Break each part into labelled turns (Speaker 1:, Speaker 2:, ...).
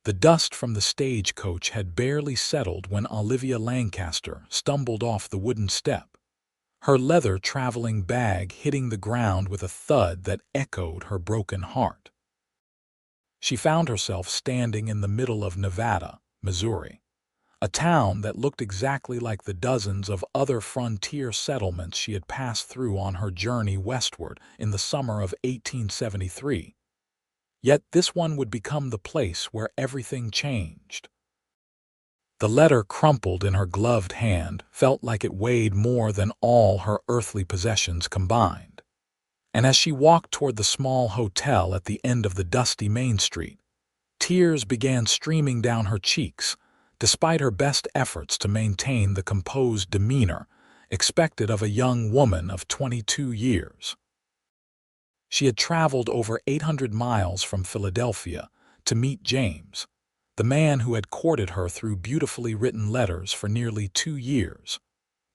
Speaker 1: The dust from the stagecoach had barely settled when Olivia Lancaster stumbled off the wooden step, her leather traveling bag hitting the ground with a thud that echoed her broken heart. She found herself standing in the middle of Nevada, Missouri, a town that looked exactly like the dozens of other frontier settlements she had passed through on her journey westward in the summer of 1873. Yet this one would become the place where everything changed. The letter, crumpled in her gloved hand, felt like it weighed more than all her earthly possessions combined. And as she walked toward the small hotel at the end of the dusty Main Street, tears began streaming down her cheeks, despite her best efforts to maintain the composed demeanor expected of a young woman of 22 years. She had traveled over 800 miles from Philadelphia to meet James, the man who had courted her through beautifully written letters for nearly 2 years,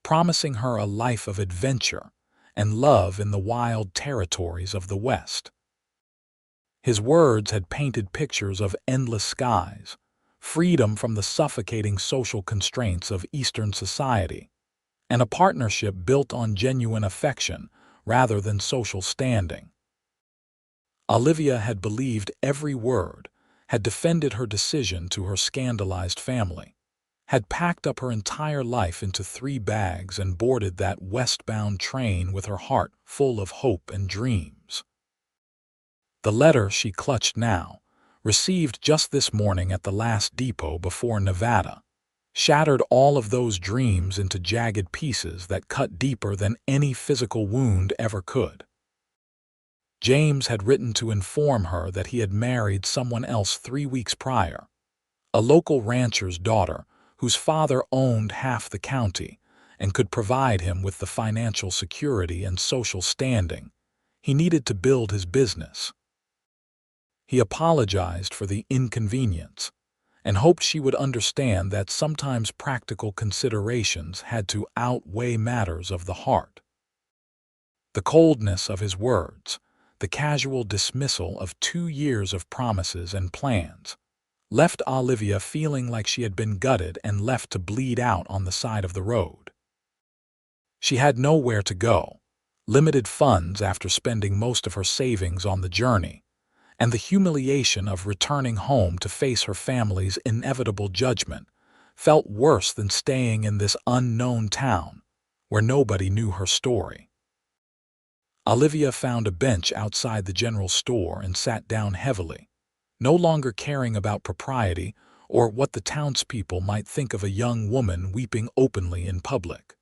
Speaker 1: promising her a life of adventure and love in the wild territories of the West. His words had painted pictures of endless skies, freedom from the suffocating social constraints of Eastern society, and a partnership built on genuine affection rather than social standing. Olivia had believed every word, had defended her decision to her scandalized family, had packed up her entire life into 3 bags and boarded that westbound train with her heart full of hope and dreams. The letter she clutched now, received just this morning at the last depot before Nevada, shattered all of those dreams into jagged pieces that cut deeper than any physical wound ever could. James had written to inform her that he had married someone else 3 weeks prior, a local rancher's daughter whose father owned half the county and could provide him with the financial security and social standing he needed to build his business. He apologized for the inconvenience and hoped she would understand that sometimes practical considerations had to outweigh matters of the heart. The coldness of his words, the casual dismissal of 2 years of promises and plans, left Olivia feeling like she had been gutted and left to bleed out on the side of the road. She had nowhere to go, limited funds after spending most of her savings on the journey, and the humiliation of returning home to face her family's inevitable judgment felt worse than staying in this unknown town where nobody knew her story. Olivia found a bench outside the general store and sat down heavily, no longer caring about propriety or what the townspeople might think of a young woman weeping openly in public.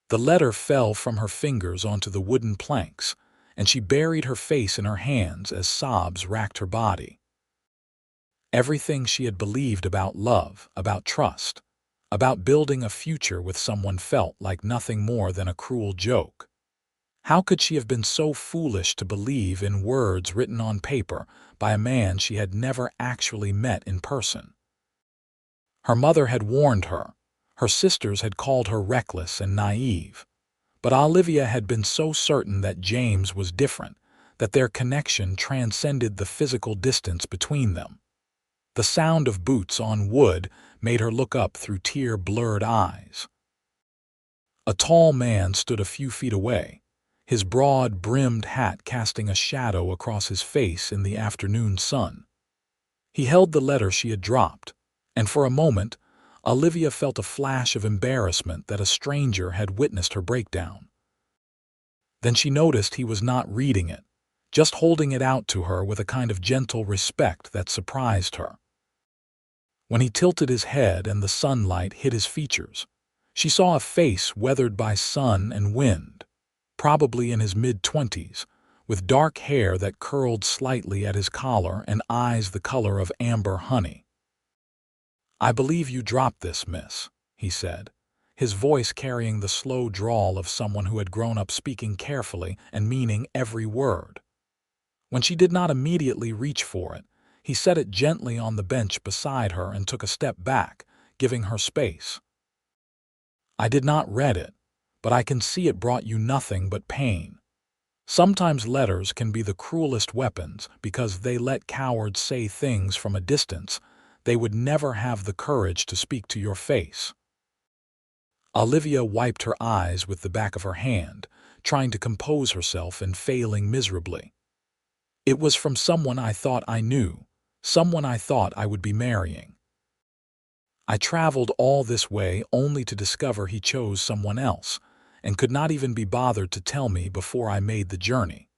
Speaker 1: The letter fell from her fingers onto the wooden planks, and she buried her face in her hands as sobs racked her body. Everything she had believed about love, about trust, about building a future with someone felt like nothing more than a cruel joke. How could she have been so foolish to believe in words written on paper by a man she had never actually met in person? Her mother had warned her, her sisters had called her reckless and naive, but Olivia had been so certain that James was different, that their connection transcended the physical distance between them. The sound of boots on wood made her look up through tear-blurred eyes. A tall man stood a few feet away, his broad-brimmed hat casting a shadow across his face in the afternoon sun. He held the letter she had dropped, and for a moment, Olivia felt a flash of embarrassment that a stranger had witnessed her breakdown. Then she noticed he was not reading it, just holding it out to her with a kind of gentle respect that surprised her. When he tilted his head and the sunlight hit his features, she saw a face weathered by sun and wind, probably in his mid-20s, with dark hair that curled slightly at his collar and eyes the color of amber honey. "I believe you dropped this, miss," he said, his voice carrying the slow drawl of someone who had grown up speaking carefully and meaning every word. When she did not immediately reach for it, he set it gently on the bench beside her and took a step back, giving her space. "I did not read it, but I can see it brought you nothing but pain. Sometimes letters can be the cruelest weapons because they let cowards say things from a distance they would never have the courage to speak to your face. Olivia wiped her eyes with the back of her hand, trying to compose herself and failing miserably. It was from someone I thought I knew, someone I thought I would be marrying. I traveled all this way only to discover he chose someone else, and could not even be bothered to tell me before I made the journey.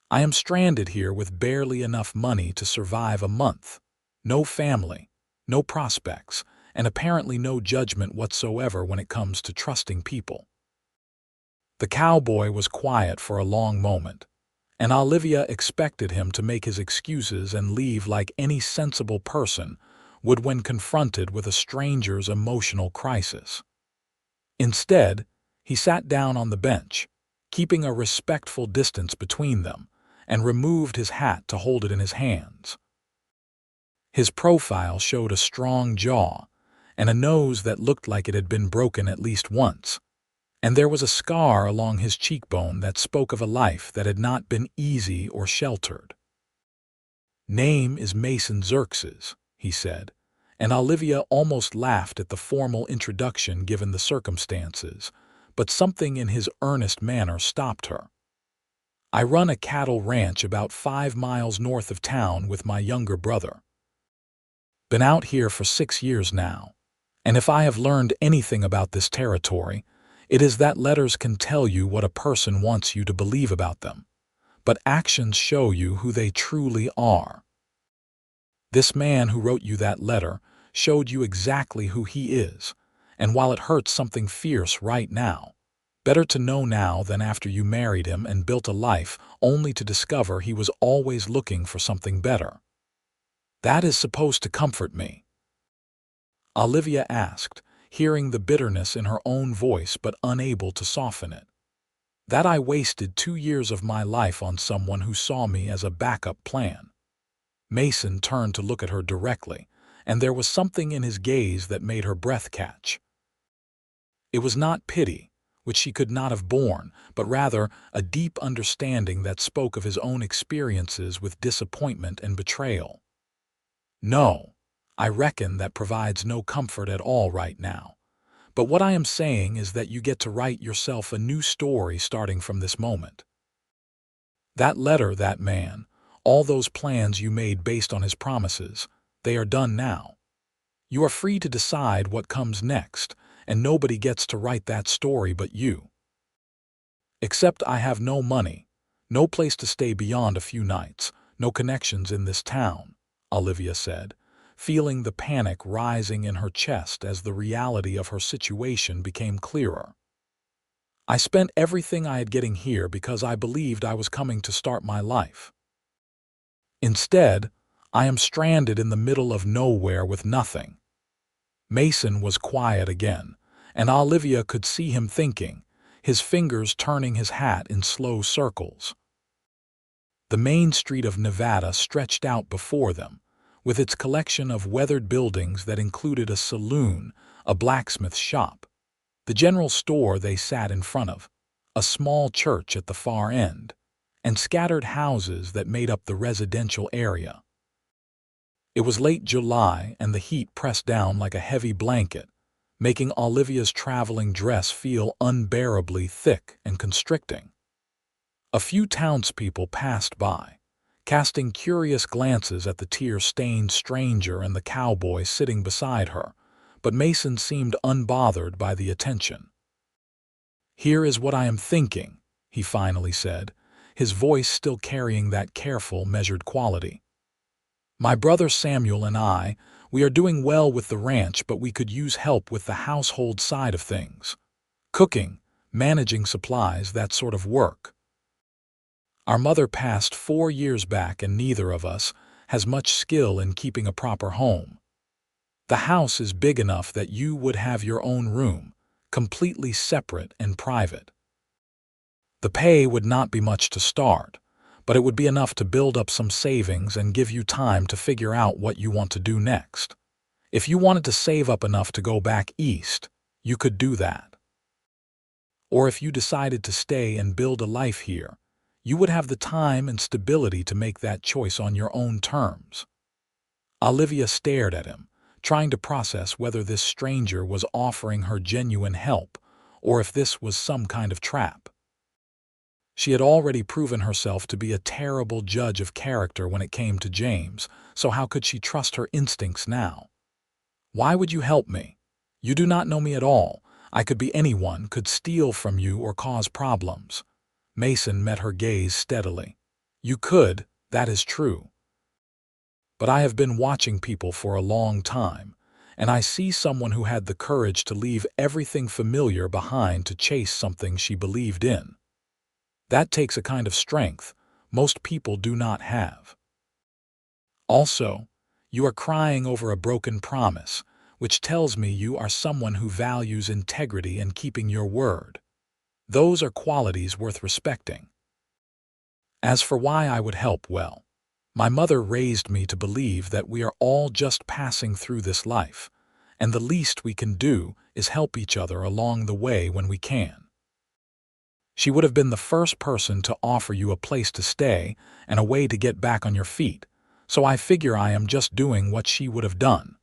Speaker 1: I am stranded here with barely enough money to survive a month. No family, no prospects, and apparently no judgment whatsoever when it comes to trusting people. The cowboy was quiet for a long moment, and Olivia expected him to make his excuses and leave like any sensible person would when confronted with a stranger's emotional crisis. Instead, he sat down on the bench, keeping a respectful distance between them, and removed his hat to hold it in his hands. His profile showed a strong jaw and a nose that looked like it had been broken at least once, and there was a scar along his cheekbone that spoke of a life that had not been easy or sheltered. "Name is Mason Xerxes," he said, and Olivia almost laughed at the formal introduction given the circumstances, but something in his earnest manner stopped her. "I run a cattle ranch about 5 miles north of town with my younger brother. Been out here for 6 years now, and if I have learned anything about this territory, it is that letters can tell you what a person wants you to believe about them, but actions show you who they truly are. This man who wrote you that letter showed you exactly who he is, and while it hurts something fierce right now, better to know now than after you married him and built a life only to discover he was always looking for something better. That is supposed to comfort me?" Olivia asked, hearing the bitterness in her own voice but unable to soften it. "That I wasted 2 years of my life on someone who saw me as a backup plan." Mason turned to look at her directly, and there was something in his gaze that made her breath catch. It was not pity, which she could not have borne, but rather a deep understanding that spoke of his own experiences with disappointment and betrayal. "No, I reckon that provides no comfort at all right now. But what I am saying is that you get to write yourself a new story starting from this moment. That letter, that man, all those plans you made based on his promises, they are done now. You are free to decide what comes next, and nobody gets to write that story but you. Except I have no money, no place to stay beyond a few nights, no connections in this town," Olivia said, feeling the panic rising in her chest as the reality of her situation became clearer. "I spent everything I had getting here because I believed I was coming to start my life. Instead, I am stranded in the middle of nowhere with nothing." Mason was quiet again, and Olivia could see him thinking, his fingers turning his hat in slow circles. The main street of Nevada stretched out before them, with its collection of weathered buildings that included a saloon, a blacksmith shop, the general store they sat in front of, a small church at the far end, and scattered houses that made up the residential area. It was late July and the heat pressed down like a heavy blanket, making Olivia's traveling dress feel unbearably thick and constricting. A few townspeople passed by, casting curious glances at the tear-stained stranger and the cowboy sitting beside her, but Mason seemed unbothered by the attention. "Here is what I am thinking," he finally said, his voice still carrying that careful, measured quality. "My brother Samuel and we are doing well with the ranch, but we could use help with the household side of things. Cooking, managing supplies, that sort of work. Our mother passed 4 years back and neither of us has much skill in keeping a proper home. The house is big enough that you would have your own room, completely separate and private. The pay would not be much to start, but it would be enough to build up some savings and give you time to figure out what you want to do next. If you wanted to save up enough to go back east, you could do that. Or if you decided to stay and build a life here, you would have the time and stability to make that choice on your own terms." Olivia stared at him, trying to process whether this stranger was offering her genuine help or if this was some kind of trap. She had already proven herself to be a terrible judge of character when it came to James, so how could she trust her instincts now? "Why would you help me? You do not know me at all. I could be anyone, could steal from you or cause problems." Mason met her gaze steadily. "You could, that is true. But I have been watching people for a long time, and I see someone who had the courage to leave everything familiar behind to chase something she believed in. That takes a kind of strength most people do not have. Also, you are crying over a broken promise, which tells me you are someone who values integrity and keeping your word. Those are qualities worth respecting. As for why I would help, well, my mother raised me to believe that we are all just passing through this life, and the least we can do is help each other along the way when we can. She would have been the first person to offer you a place to stay and a way to get back on your feet, so I figure I am just doing what she would have done."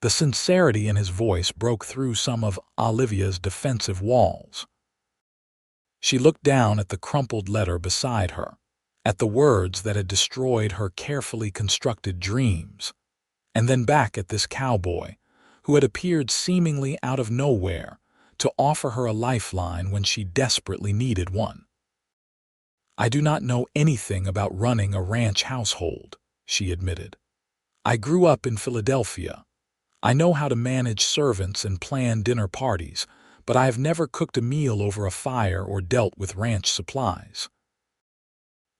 Speaker 1: The sincerity in his voice broke through some of Olivia's defensive walls. She looked down at the crumpled letter beside her, at the words that had destroyed her carefully constructed dreams, and then back at this cowboy, who had appeared seemingly out of nowhere to offer her a lifeline when she desperately needed one. "I do not know anything about running a ranch household," she admitted. "I grew up in Philadelphia. I know how to manage servants and plan dinner parties, but I have never cooked a meal over a fire or dealt with ranch supplies."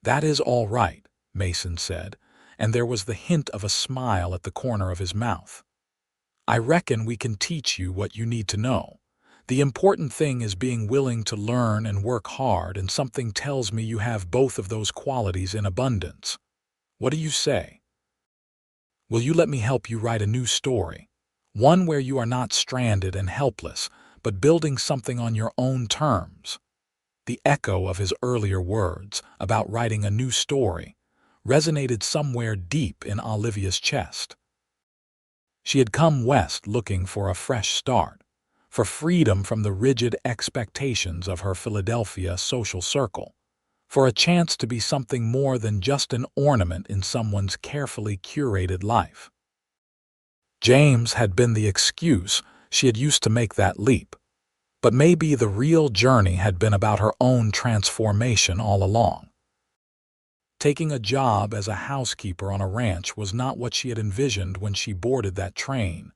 Speaker 1: "That is all right," Mason said, and there was the hint of a smile at the corner of his mouth. "I reckon we can teach you what you need to know. The important thing is being willing to learn and work hard, and something tells me you have both of those qualities in abundance. What do you say? Will you let me help you write a new story? One where you are not stranded and helpless, but building something on your own terms?" The echo of his earlier words about writing a new story resonated somewhere deep in Olivia's chest. She had come west looking for a fresh start, for freedom from the rigid expectations of her Philadelphia social circle, for a chance to be something more than just an ornament in someone's carefully curated life. James had been the excuse she had used to make that leap, but maybe the real journey had been about her own transformation all along. Taking a job as a housekeeper on a ranch was not what she had envisioned when she boarded that train,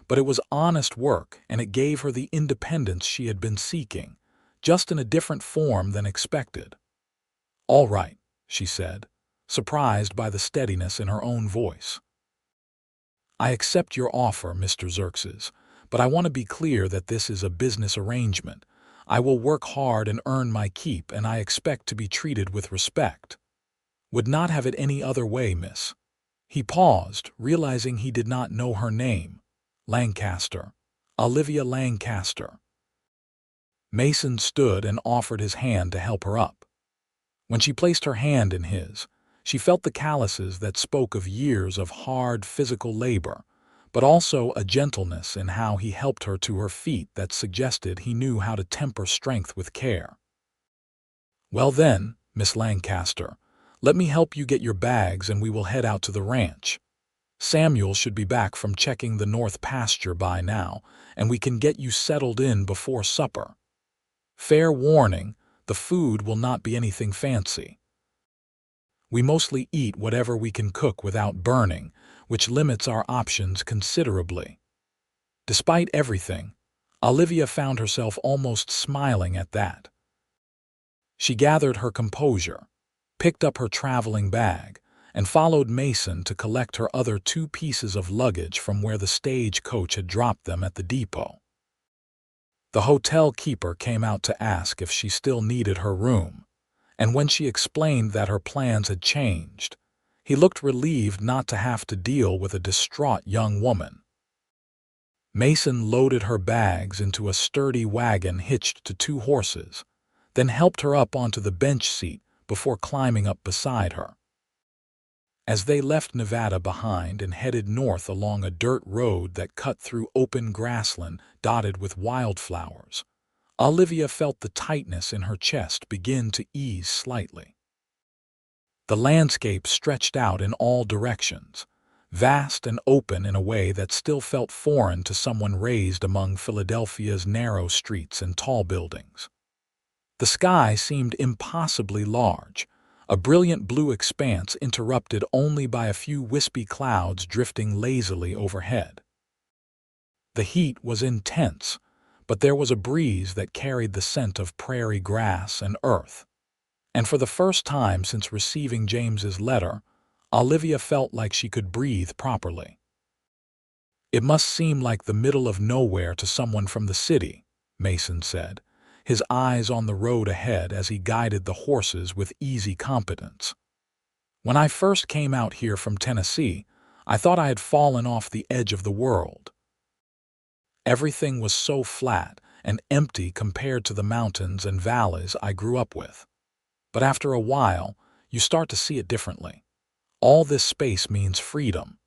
Speaker 1: but it was honest work, and it gave her the independence she had been seeking, just in a different form than expected. "All right," she said, surprised by the steadiness in her own voice. "I accept your offer, Mr. Xerxes, but I want to be clear that this is a business arrangement. I will work hard and earn my keep, and I expect to be treated with respect. Would not have it any other way, miss." He paused, realizing he did not know her name. Lancaster. Olivia Lancaster. Mason stood and offered his hand to help her up. When she placed her hand in his, she felt the calluses that spoke of years of hard physical labor, but also a gentleness in how he helped her to her feet that suggested he knew how to temper strength with care. "Well then, Miss Lancaster, let me help you get your bags and we will head out to the ranch. Samuel should be back from checking the north pasture by now, and we can get you settled in before supper. Fair warning, the food will not be anything fancy. We mostly eat whatever we can cook without burning, which limits our options considerably." Despite everything, Olivia found herself almost smiling at that. She gathered her composure, picked up her traveling bag, and followed Mason to collect her other 2 pieces of luggage from where the stagecoach had dropped them at the depot. The hotel keeper came out to ask if she still needed her room, and when she explained that her plans had changed, he looked relieved not to have to deal with a distraught young woman. Mason loaded her bags into a sturdy wagon hitched to 2 horses, then helped her up onto the bench seat before climbing up beside her. As they left Nevada behind and headed north along a dirt road that cut through open grassland dotted with wildflowers, Olivia felt the tightness in her chest begin to ease slightly. The landscape stretched out in all directions, vast and open in a way that still felt foreign to someone raised among Philadelphia's narrow streets and tall buildings. The sky seemed impossibly large, a brilliant blue expanse interrupted only by a few wispy clouds drifting lazily overhead. The heat was intense, but there was a breeze that carried the scent of prairie grass and earth. And for the first time since receiving James's letter, Olivia felt like she could breathe properly. "It must seem like the middle of nowhere to someone from the city," Mason said, his eyes on the road ahead as he guided the horses with easy competence. "When I first came out here from Tennessee, I thought I had fallen off the edge of the world. Everything was so flat and empty compared to the mountains and valleys I grew up with. But after a while, you start to see it differently. All this space means freedom,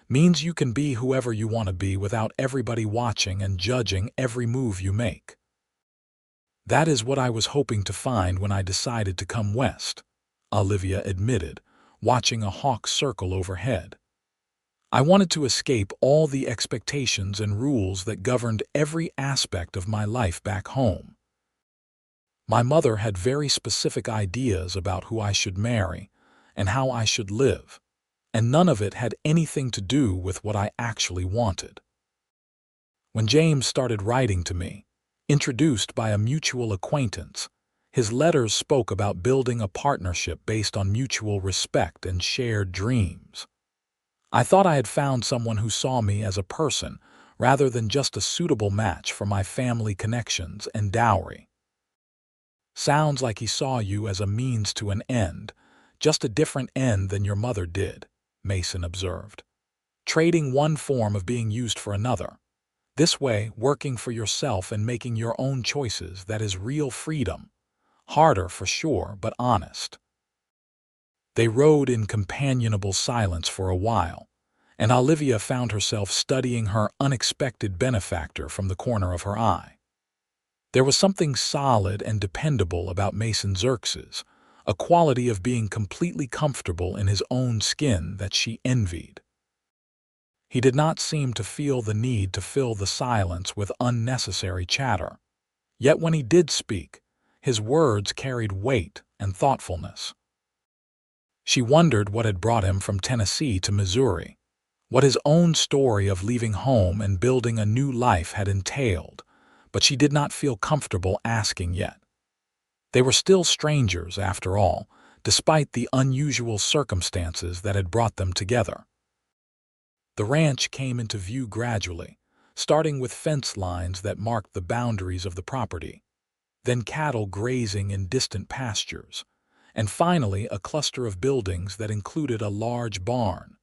Speaker 1: means you can be whoever you want to be without everybody watching and judging every move you make. That is what I was hoping to find when I decided to come west," Olivia admitted, watching a hawk circle overhead. "I wanted to escape all the expectations and rules that governed every aspect of my life back home. My mother had very specific ideas about who I should marry and how I should live, and none of it had anything to do with what I actually wanted. When James started writing to me, introduced by a mutual acquaintance, his letters spoke about building a partnership based on mutual respect and shared dreams. I thought I had found someone who saw me as a person rather than just a suitable match for my family connections and dowry." "Sounds like he saw you as a means to an end, just a different end than your mother did," Mason observed. "Trading one form of being used for another. This way, working for yourself and making your own choices, that is real freedom. Harder for sure, but honest." They rode in companionable silence for a while, and Olivia found herself studying her unexpected benefactor from the corner of her eye. There was something solid and dependable about Mason Xerxes, a quality of being completely comfortable in his own skin that she envied. He did not seem to feel the need to fill the silence with unnecessary chatter. Yet when he did speak, his words carried weight and thoughtfulness. She wondered what had brought him from Tennessee to Missouri, what his own story of leaving home and building a new life had entailed, but she did not feel comfortable asking yet. They were still strangers, after all, despite the unusual circumstances that had brought them together. The ranch came into view gradually, starting with fence lines that marked the boundaries of the property, then cattle grazing in distant pastures, and finally a cluster of buildings that included a large barn,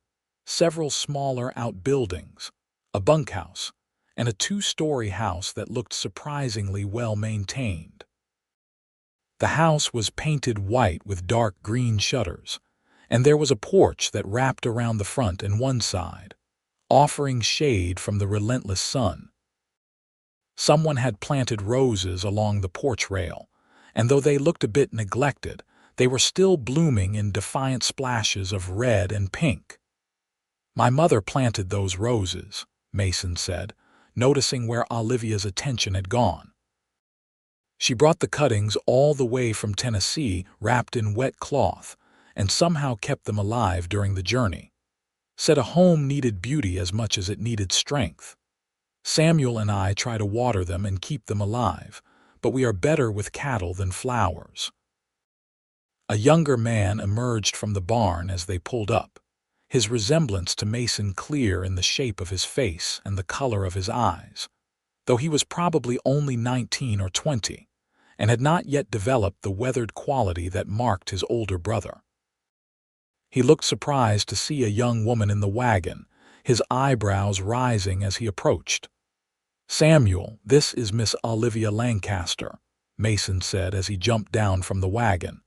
Speaker 1: several smaller outbuildings, a bunkhouse, and a two-story house that looked surprisingly well maintained. The house was painted white with dark green shutters, and there was a porch that wrapped around the front and one side, offering shade from the relentless sun. Someone had planted roses along the porch rail, and though they looked a bit neglected, they were still blooming in defiant splashes of red and pink. "My mother planted those roses," Mason said, noticing where Olivia's attention had gone. "She brought the cuttings all the way from Tennessee wrapped in wet cloth and somehow kept them alive during the journey. Said a home needed beauty as much as it needed strength. Samuel and I try to water them and keep them alive, but we are better with cattle than flowers." A younger man emerged from the barn as they pulled up, his resemblance to Mason clear in the shape of his face and the color of his eyes, though he was probably only 19 or 20, and had not yet developed the weathered quality that marked his older brother. He looked surprised to see a young woman in the wagon, his eyebrows rising as he approached. "Samuel, this is Miss Olivia Lancaster," Mason said as he jumped down from the wagon.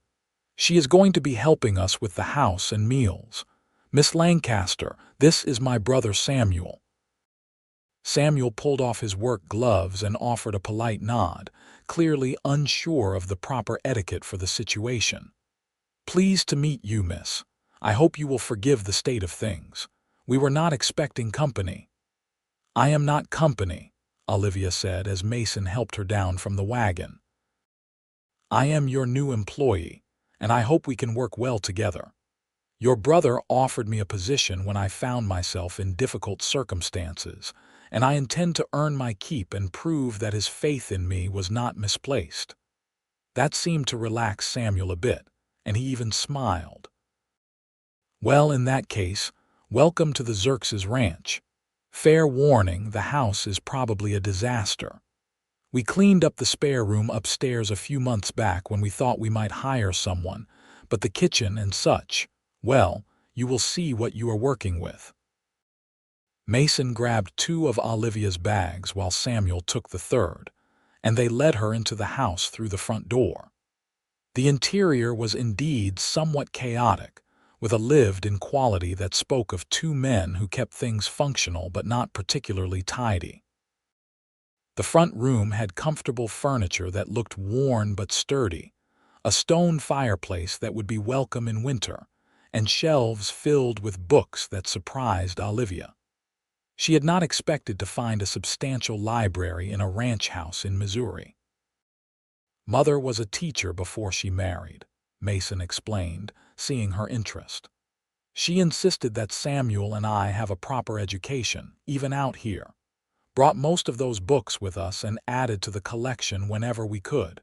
Speaker 1: "She is going to be helping us with the house and meals. "Miss Lancaster, this is my brother Samuel." Samuel pulled off his work gloves and offered a polite nod, clearly unsure of the proper etiquette for the situation. "Pleased to meet you, miss. I hope you will forgive the state of things. We were not expecting company." "I am not company," Olivia said as Mason helped her down from the wagon. "I am your new employee, and I hope we can work well together. Your brother offered me a position when I found myself in difficult circumstances, and I intend to earn my keep and prove that his faith in me was not misplaced." That seemed to relax Samuel a bit, and he even smiled. "Well, in that case, welcome to the Xerxes ranch. Fair warning, the house is probably a disaster. We cleaned up the spare room upstairs a few months back when we thought we might hire someone, but the kitchen and such, well, you will see what you are working with." Mason grabbed 2 of Olivia's bags while Samuel took the third, and they led her into the house through the front door. The interior was indeed somewhat chaotic, with a lived-in quality that spoke of 2 men who kept things functional but not particularly tidy. The front room had comfortable furniture that looked worn but sturdy, a stone fireplace that would be welcome in winter, and shelves filled with books that surprised Olivia. She had not expected to find a substantial library in a ranch house in Missouri. "Mother was a teacher before she married," Mason explained, seeing her interest. "She insisted that Samuel and I have a proper education, even out here. Brought most of those books with us and added to the collection whenever we could.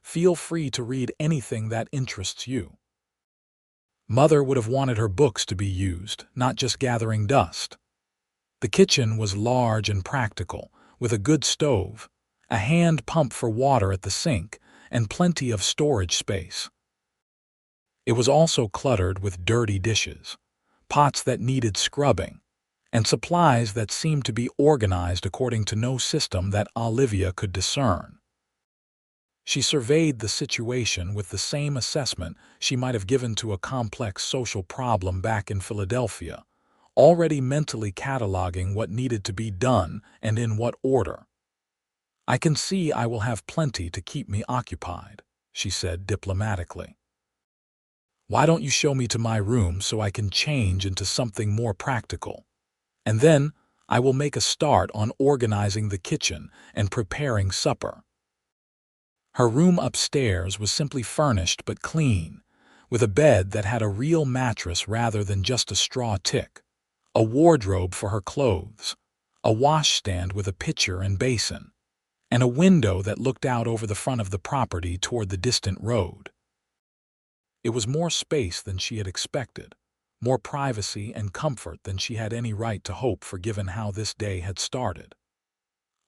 Speaker 1: Feel free to read anything that interests you." Mother would have wanted her books to be used, not just gathering dust. The kitchen was large and practical, with a good stove, a hand pump for water at the sink, and plenty of storage space. It was also cluttered with dirty dishes, pots that needed scrubbing, and supplies that seemed to be organized according to no system that Olivia could discern. She surveyed the situation with the same assessment she might have given to a complex social problem back in Philadelphia, already mentally cataloging what needed to be done and in what order. "I can see I will have plenty to keep me occupied," she said diplomatically. "Why don't you show me to my room so I can change into something more practical? And then I will make a start on organizing the kitchen and preparing supper." Her room upstairs was simply furnished but clean, with a bed that had a real mattress rather than just a straw tick, a wardrobe for her clothes, a washstand with a pitcher and basin, and a window that looked out over the front of the property toward the distant road. It was more space than she had expected, more privacy and comfort than she had any right to hope for given how this day had started.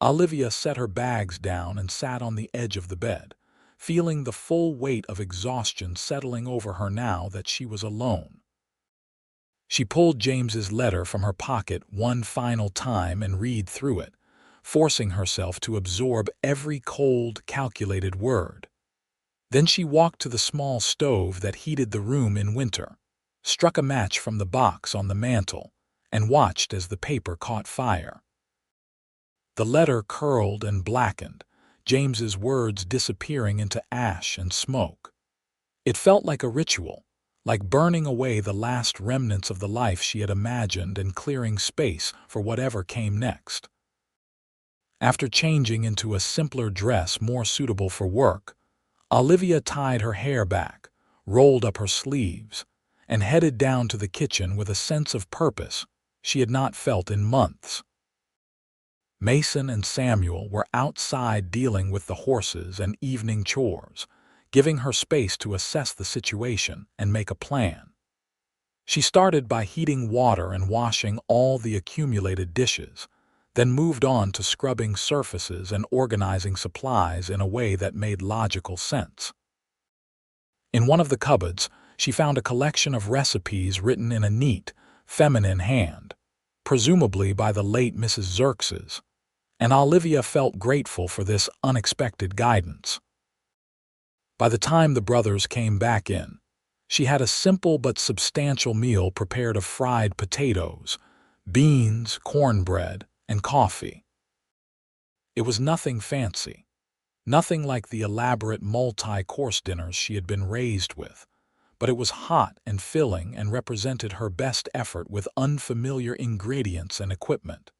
Speaker 1: Olivia set her bags down and sat on the edge of the bed, feeling the full weight of exhaustion settling over her now that she was alone. She pulled James's letter from her pocket one final time and read through it, forcing herself to absorb every cold, calculated word. Then she walked to the small stove that heated the room in winter, struck a match from the box on the mantel, and watched as the paper caught fire. The letter curled and blackened, James's words disappearing into ash and smoke. It felt like a ritual, like burning away the last remnants of the life she had imagined and clearing space for whatever came next. After changing into a simpler dress more suitable for work, Olivia tied her hair back, rolled up her sleeves, and headed down to the kitchen with a sense of purpose she had not felt in months. Mason and Samuel were outside dealing with the horses and evening chores, giving her space to assess the situation and make a plan. She started by heating water and washing all the accumulated dishes, then moved on to scrubbing surfaces and organizing supplies in a way that made logical sense. In one of the cupboards, she found a collection of recipes written in a neat, feminine hand, presumably by the late Mrs. Xerxes, and Olivia felt grateful for this unexpected guidance. By the time the brothers came back in, She had a simple but substantial meal prepared of fried potatoes, beans, cornbread, and coffee. It was nothing fancy, nothing like the elaborate multi-course dinners she had been raised with, but it was hot and filling and represented her best effort with unfamiliar ingredients and equipment.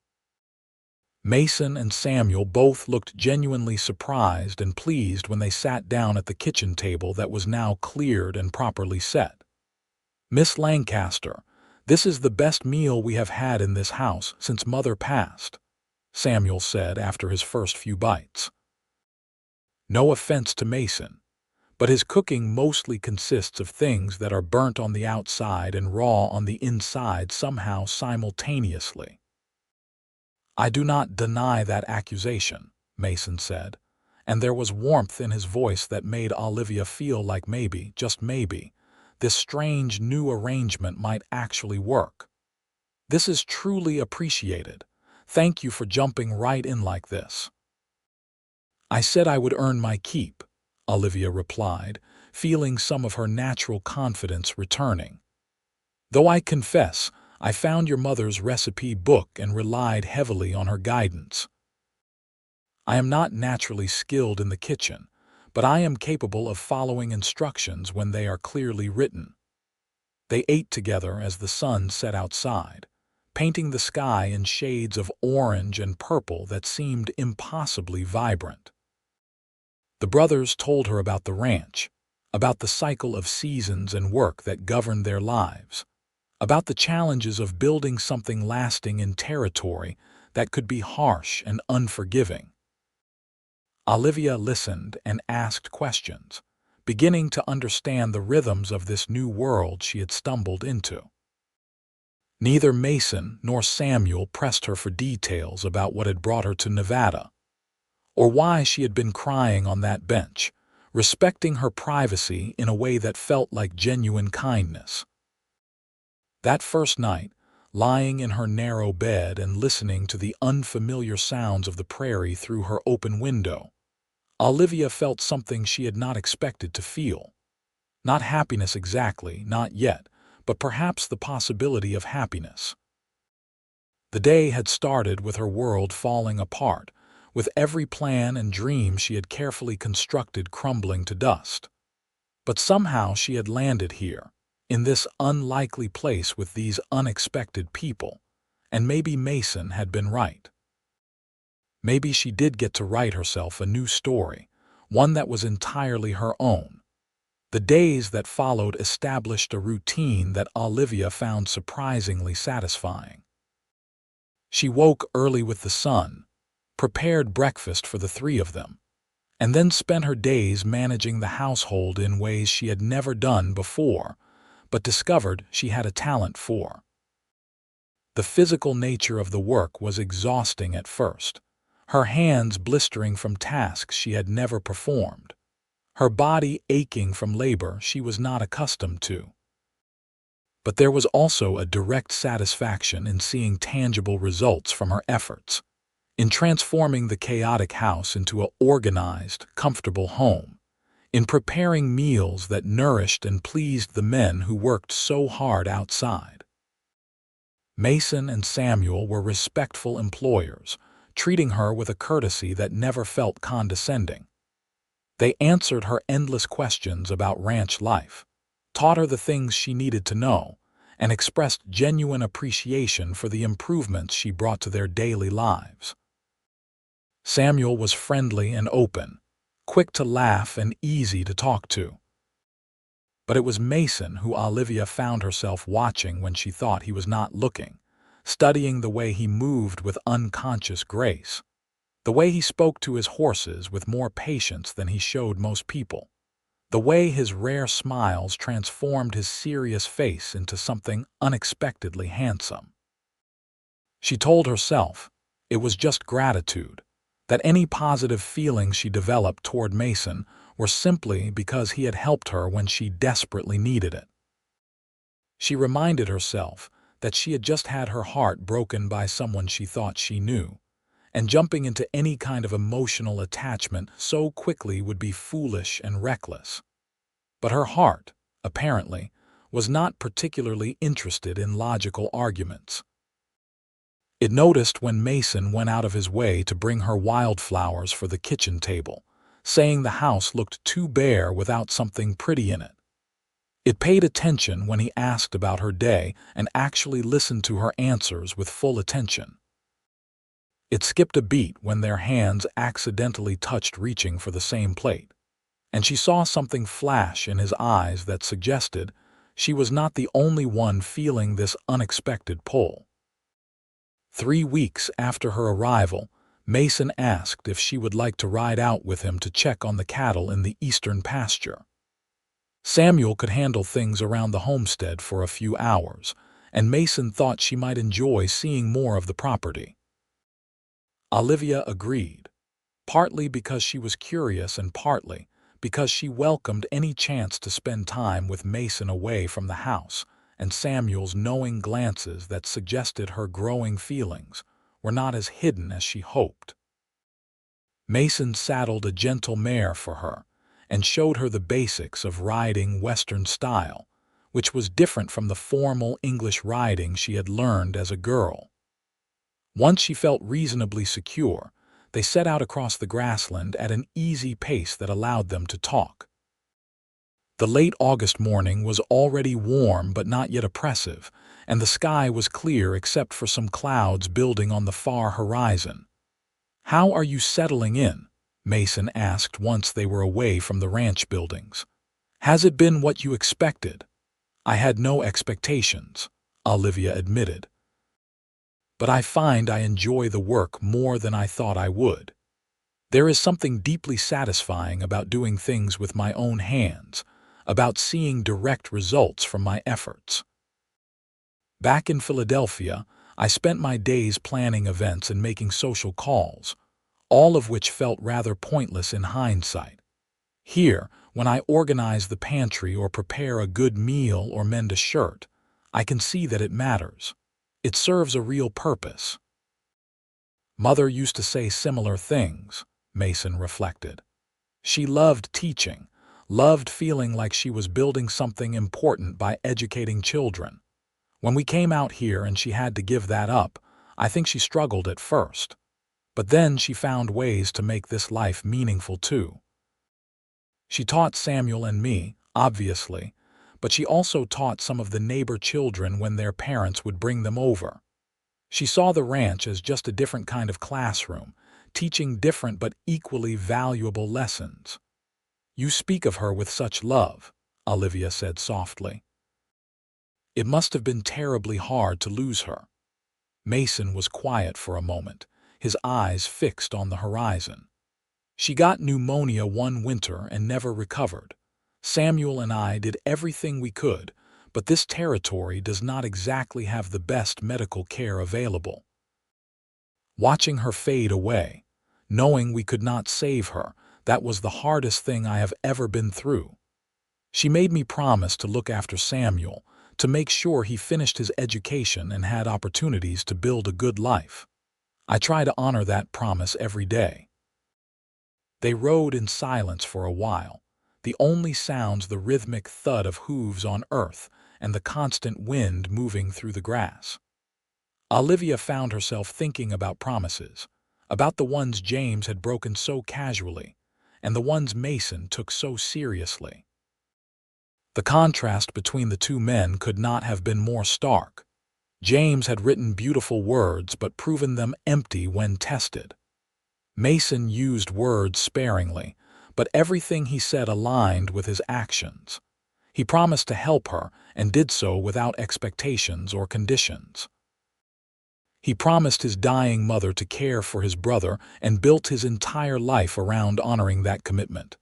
Speaker 1: Mason and Samuel both looked genuinely surprised and pleased when they sat down at the kitchen table that was now cleared and properly set. "Miss Lancaster, this is the best meal we have had in this house since Mother passed," Samuel said after his first few bites. No offense to Mason, but his cooking mostly consists of things that are burnt on the outside and raw on the inside somehow simultaneously. "I do not deny that accusation," Mason said, and there was warmth in his voice that made Olivia feel like maybe, just maybe, this strange new arrangement might actually work. "This is truly appreciated. Thank you for jumping right in like this." "I said I would earn my keep," Olivia replied, feeling some of her natural confidence returning. "Though I confess, I found your mother's recipe book and relied heavily on her guidance. I am not naturally skilled in the kitchen, but I am capable of following instructions when they are clearly written." They ate together as the sun set outside, painting the sky in shades of orange and purple that seemed impossibly vibrant. The brothers told her about the ranch, about the cycle of seasons and work that governed their lives, about the challenges of building something lasting in territory that could be harsh and unforgiving. Olivia listened and asked questions, beginning to understand the rhythms of this new world she had stumbled into. Neither Mason nor Samuel pressed her for details about what had brought her to Nevada, or why she had been crying on that bench, respecting her privacy in a way that felt like genuine kindness. That first night, lying in her narrow bed and listening to the unfamiliar sounds of the prairie through her open window, Olivia felt something she had not expected to feel. Not happiness exactly, not yet, but perhaps the possibility of happiness. The day had started with her world falling apart, with every plan and dream she had carefully constructed crumbling to dust. But somehow she had landed here, in this unlikely place with these unexpected people, and maybe Mason had been right. Maybe she did get to write herself a new story, one that was entirely her own. The days that followed established a routine that Olivia found surprisingly satisfying. She woke early with the sun, prepared breakfast for the three of them, and then spent her days managing the household in ways she had never done before, but discovered she had a talent for. The physical nature of the work was exhausting at first, her hands blistering from tasks she had never performed, her body aching from labor she was not accustomed to. But there was also a direct satisfaction in seeing tangible results from her efforts, in transforming the chaotic house into an organized, comfortable home, in preparing meals that nourished and pleased the men who worked so hard outside. Mason and Samuel were respectful employers, treating her with a courtesy that never felt condescending. They answered her endless questions about ranch life, taught her the things she needed to know, and expressed genuine appreciation for the improvements she brought to their daily lives. Samuel was friendly and open, quick to laugh and easy to talk to. But it was Mason who Olivia found herself watching when she thought he was not looking, studying the way he moved with unconscious grace, the way he spoke to his horses with more patience than he showed most people, the way his rare smiles transformed his serious face into something unexpectedly handsome. She told herself it was just gratitude, that any positive feelings she developed toward Mason were simply because he had helped her when she desperately needed it. She reminded herself that she had just had her heart broken by someone she thought she knew, and jumping into any kind of emotional attachment so quickly would be foolish and reckless. But her heart, apparently, was not particularly interested in logical arguments. It noticed when Mason went out of his way to bring her wildflowers for the kitchen table, saying the house looked too bare without something pretty in it. It paid attention when he asked about her day and actually listened to her answers with full attention. It skipped a beat when their hands accidentally touched reaching for the same plate, and she saw something flash in his eyes that suggested she was not the only one feeling this unexpected pull. 3 weeks after her arrival, Mason asked if she would like to ride out with him to check on the cattle in the eastern pasture. Samuel could handle things around the homestead for a few hours, and Mason thought she might enjoy seeing more of the property. Olivia agreed, partly because she was curious and partly because she welcomed any chance to spend time with Mason away from the house, and Samuel's knowing glances that suggested her growing feelings were not as hidden as she hoped. Mason saddled a gentle mare for her and showed her the basics of riding Western style, which was different from the formal English riding she had learned as a girl. Once she felt reasonably secure, they set out across the grassland at an easy pace that allowed them to talk. The late August morning was already warm but not yet oppressive, and the sky was clear except for some clouds building on the far horizon. "How are you settling in?" Mason asked once they were away from the ranch buildings. "Has it been what you expected?" "I had no expectations," Olivia admitted. "But I find I enjoy the work more than I thought I would. There is something deeply satisfying about doing things with my own hands, about seeing direct results from my efforts." Back in Philadelphia, I spent my days planning events and making social calls, all of which felt rather pointless in hindsight. Here, when I organize the pantry or prepare a good meal or mend a shirt, I can see that it matters. It serves a real purpose. Mother used to say similar things, Mason reflected. She loved teaching, loved feeling like she was building something important by educating children. When we came out here and she had to give that up, I think she struggled at first. But then she found ways to make this life meaningful too. She taught Samuel and me, obviously, but she also taught some of the neighbor children when their parents would bring them over. She saw the ranch as just a different kind of classroom, teaching different but equally valuable lessons. "You speak of her with such love," Olivia said softly. "It must have been terribly hard to lose her." Mason was quiet for a moment, his eyes fixed on the horizon. "She got pneumonia one winter and never recovered. Samuel and I did everything we could, but this territory does not exactly have the best medical care available. Watching her fade away, knowing we could not save her, that was the hardest thing I have ever been through. She made me promise to look after Samuel, to make sure he finished his education and had opportunities to build a good life. I try to honor that promise every day." They rode in silence for a while, the only sounds the rhythmic thud of hooves on earth and the constant wind moving through the grass. Olivia found herself thinking about promises, about the ones James had broken so casually, and the ones Mason took so seriously. The contrast between the two men could not have been more stark. James had written beautiful words but proven them empty when tested. Mason used words sparingly, but everything he said aligned with his actions. He promised to help her and did so without expectations or conditions. He promised his dying mother to care for his brother and built his entire life around honoring that commitment.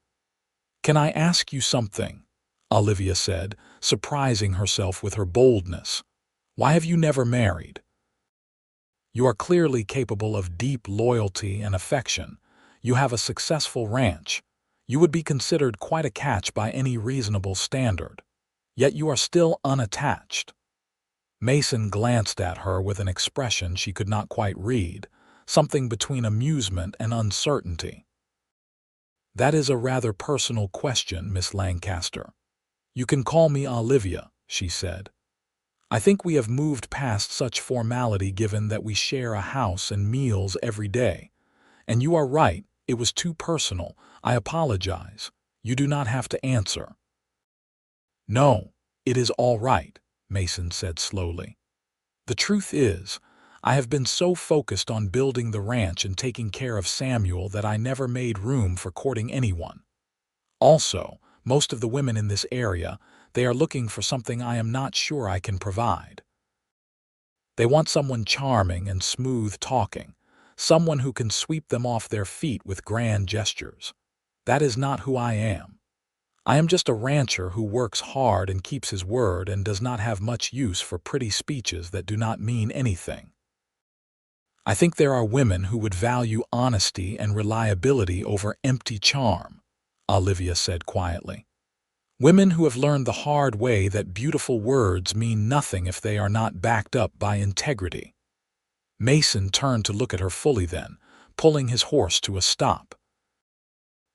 Speaker 1: "Can I ask you something?" Olivia said, surprising herself with her boldness. "Why have you never married? You are clearly capable of deep loyalty and affection. You have a successful ranch. You would be considered quite a catch by any reasonable standard. Yet you are still unattached." Mason glanced at her with an expression she could not quite read, something between amusement and uncertainty. "That is a rather personal question, Miss Lancaster. "You can call me Olivia," she said. "I think we have moved past such formality given that we share a house and meals every day. And you are right, it was too personal. I apologize. You do not have to answer." "No, it is all right," Mason said slowly. "The truth is, I have been so focused on building the ranch and taking care of Samuel that I never made room for courting anyone. Also, most of the women in this area, they are looking for something I am not sure I can provide. They want someone charming and smooth-talking, someone who can sweep them off their feet with grand gestures. That is not who I am. I am just a rancher who works hard and keeps his word and does not have much use for pretty speeches that do not mean anything. I think there are women who would value honesty and reliability over empty charm," Olivia said quietly. "Women who have learned the hard way that beautiful words mean nothing if they are not backed up by integrity." Mason turned to look at her fully then, pulling his horse to a stop.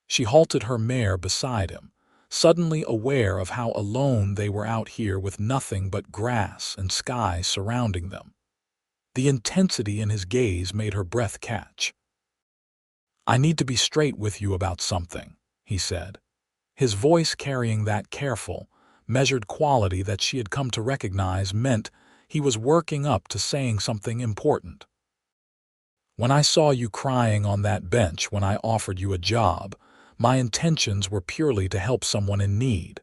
Speaker 1: She halted her mare beside him, suddenly aware of how alone they were out here with nothing but grass and sky surrounding them. The intensity in his gaze made her breath catch. "I need to be straight with you about something," he said, his voice carrying that careful, measured quality that she had come to recognize meant he was working up to saying something important. "When I saw you crying on that bench when I offered you a job, my intentions were purely to help someone in need.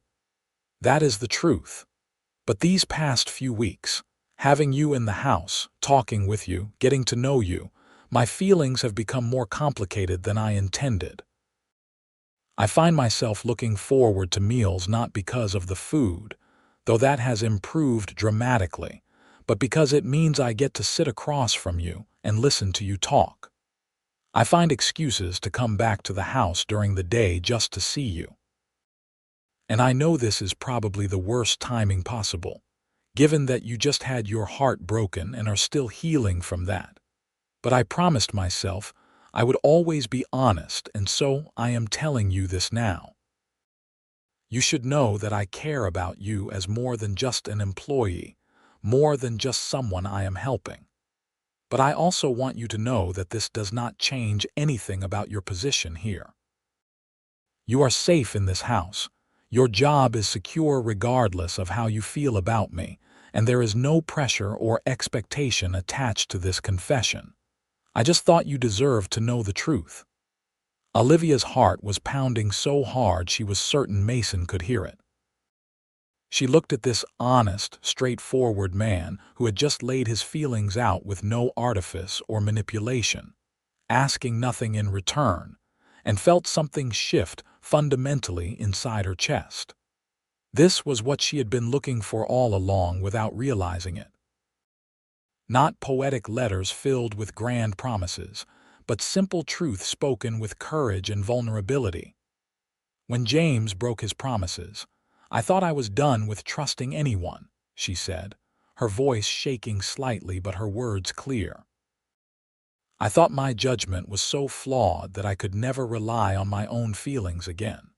Speaker 1: That is the truth. But these past few weeks, having you in the house, talking with you, getting to know you, my feelings have become more complicated than I intended. I find myself looking forward to meals not because of the food, though that has improved dramatically, but because it means I get to sit across from you and listen to you talk. I find excuses to come back to the house during the day just to see you. And I know this is probably the worst timing possible, given that you just had your heart broken and are still healing from that. But I promised myself I would always be honest, and so I am telling you this now. You should know that I care about you as more than just an employee, more than just someone I am helping. But I also want you to know that this does not change anything about your position here. You are safe in this house. Your job is secure regardless of how you feel about me, and there is no pressure or expectation attached to this confession. I just thought you deserved to know the truth." Olivia's heart was pounding so hard she was certain Mason could hear it. She looked at this honest, straightforward man who had just laid his feelings out with no artifice or manipulation, asking nothing in return, and felt something shift fundamentally inside her chest. This was what she had been looking for all along without realizing it. Not poetic letters filled with grand promises, but simple truth spoken with courage and vulnerability. "When James broke his promises, I thought I was done with trusting anyone," she said, her voice shaking slightly but her words clear. "I thought my judgment was so flawed that I could never rely on my own feelings again.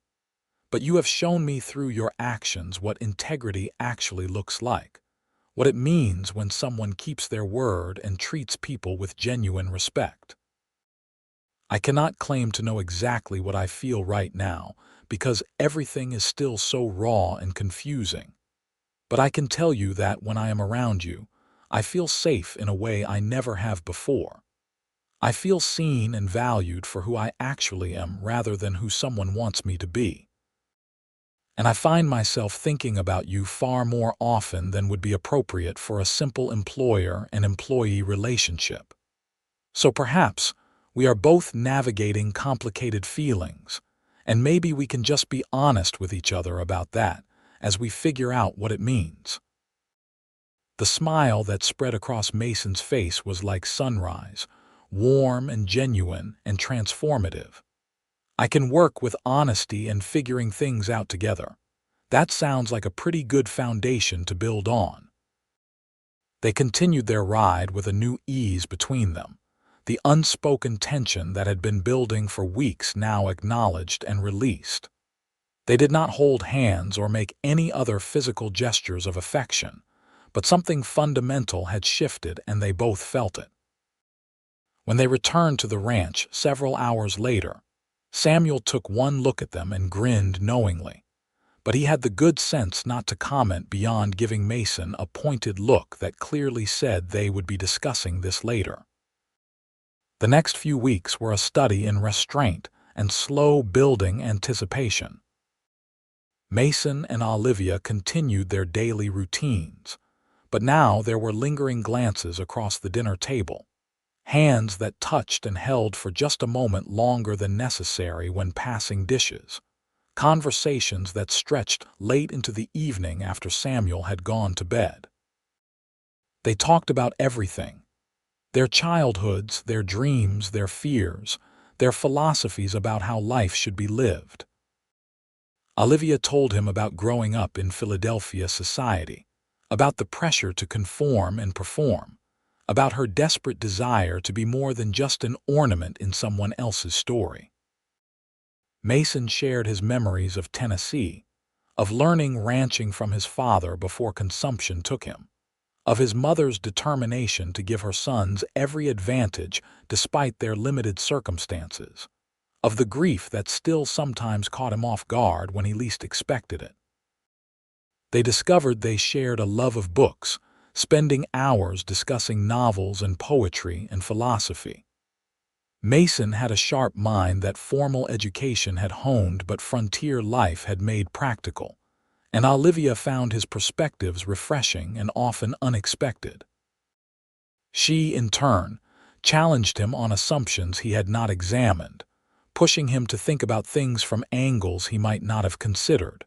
Speaker 1: But you have shown me through your actions what integrity actually looks like, what it means when someone keeps their word and treats people with genuine respect. I cannot claim to know exactly what I feel right now because everything is still so raw and confusing. But I can tell you that when I am around you, I feel safe in a way I never have before. I feel seen and valued for who I actually am rather than who someone wants me to be. And I find myself thinking about you far more often than would be appropriate for a simple employer and employee relationship. So perhaps we are both navigating complicated feelings, and maybe we can just be honest with each other about that as we figure out what it means." The smile that spread across Mason's face was like sunrise, warm and genuine and transformative. "I can work with honesty and figuring things out together. That sounds like a pretty good foundation to build on." They continued their ride with a new ease between them, the unspoken tension that had been building for weeks now acknowledged and released. They did not hold hands or make any other physical gestures of affection, but something fundamental had shifted and they both felt it. When they returned to the ranch several hours later, Samuel took one look at them and grinned knowingly, but he had the good sense not to comment beyond giving Mason a pointed look that clearly said they would be discussing this later. The next few weeks were a study in restraint and slow building anticipation. Mason and Olivia continued their daily routines, but now there were lingering glances across the dinner table, hands that touched and held for just a moment longer than necessary when passing dishes, conversations that stretched late into the evening after Samuel had gone to bed. They talked about everything: their childhoods, their dreams, their fears, their philosophies about how life should be lived. Olivia told him about growing up in Philadelphia society, about the pressure to conform and perform, about her desperate desire to be more than just an ornament in someone else's story. Mason shared his memories of Tennessee, of learning ranching from his father before consumption took him, of his mother's determination to give her sons every advantage despite their limited circumstances, of the grief that still sometimes caught him off guard when he least expected it. They discovered they shared a love of books, spending hours discussing novels and poetry and philosophy. Mason had a sharp mind that formal education had honed but frontier life had made practical, and Olivia found his perspectives refreshing and often unexpected. She, in turn, challenged him on assumptions he had not examined, pushing him to think about things from angles he might not have considered.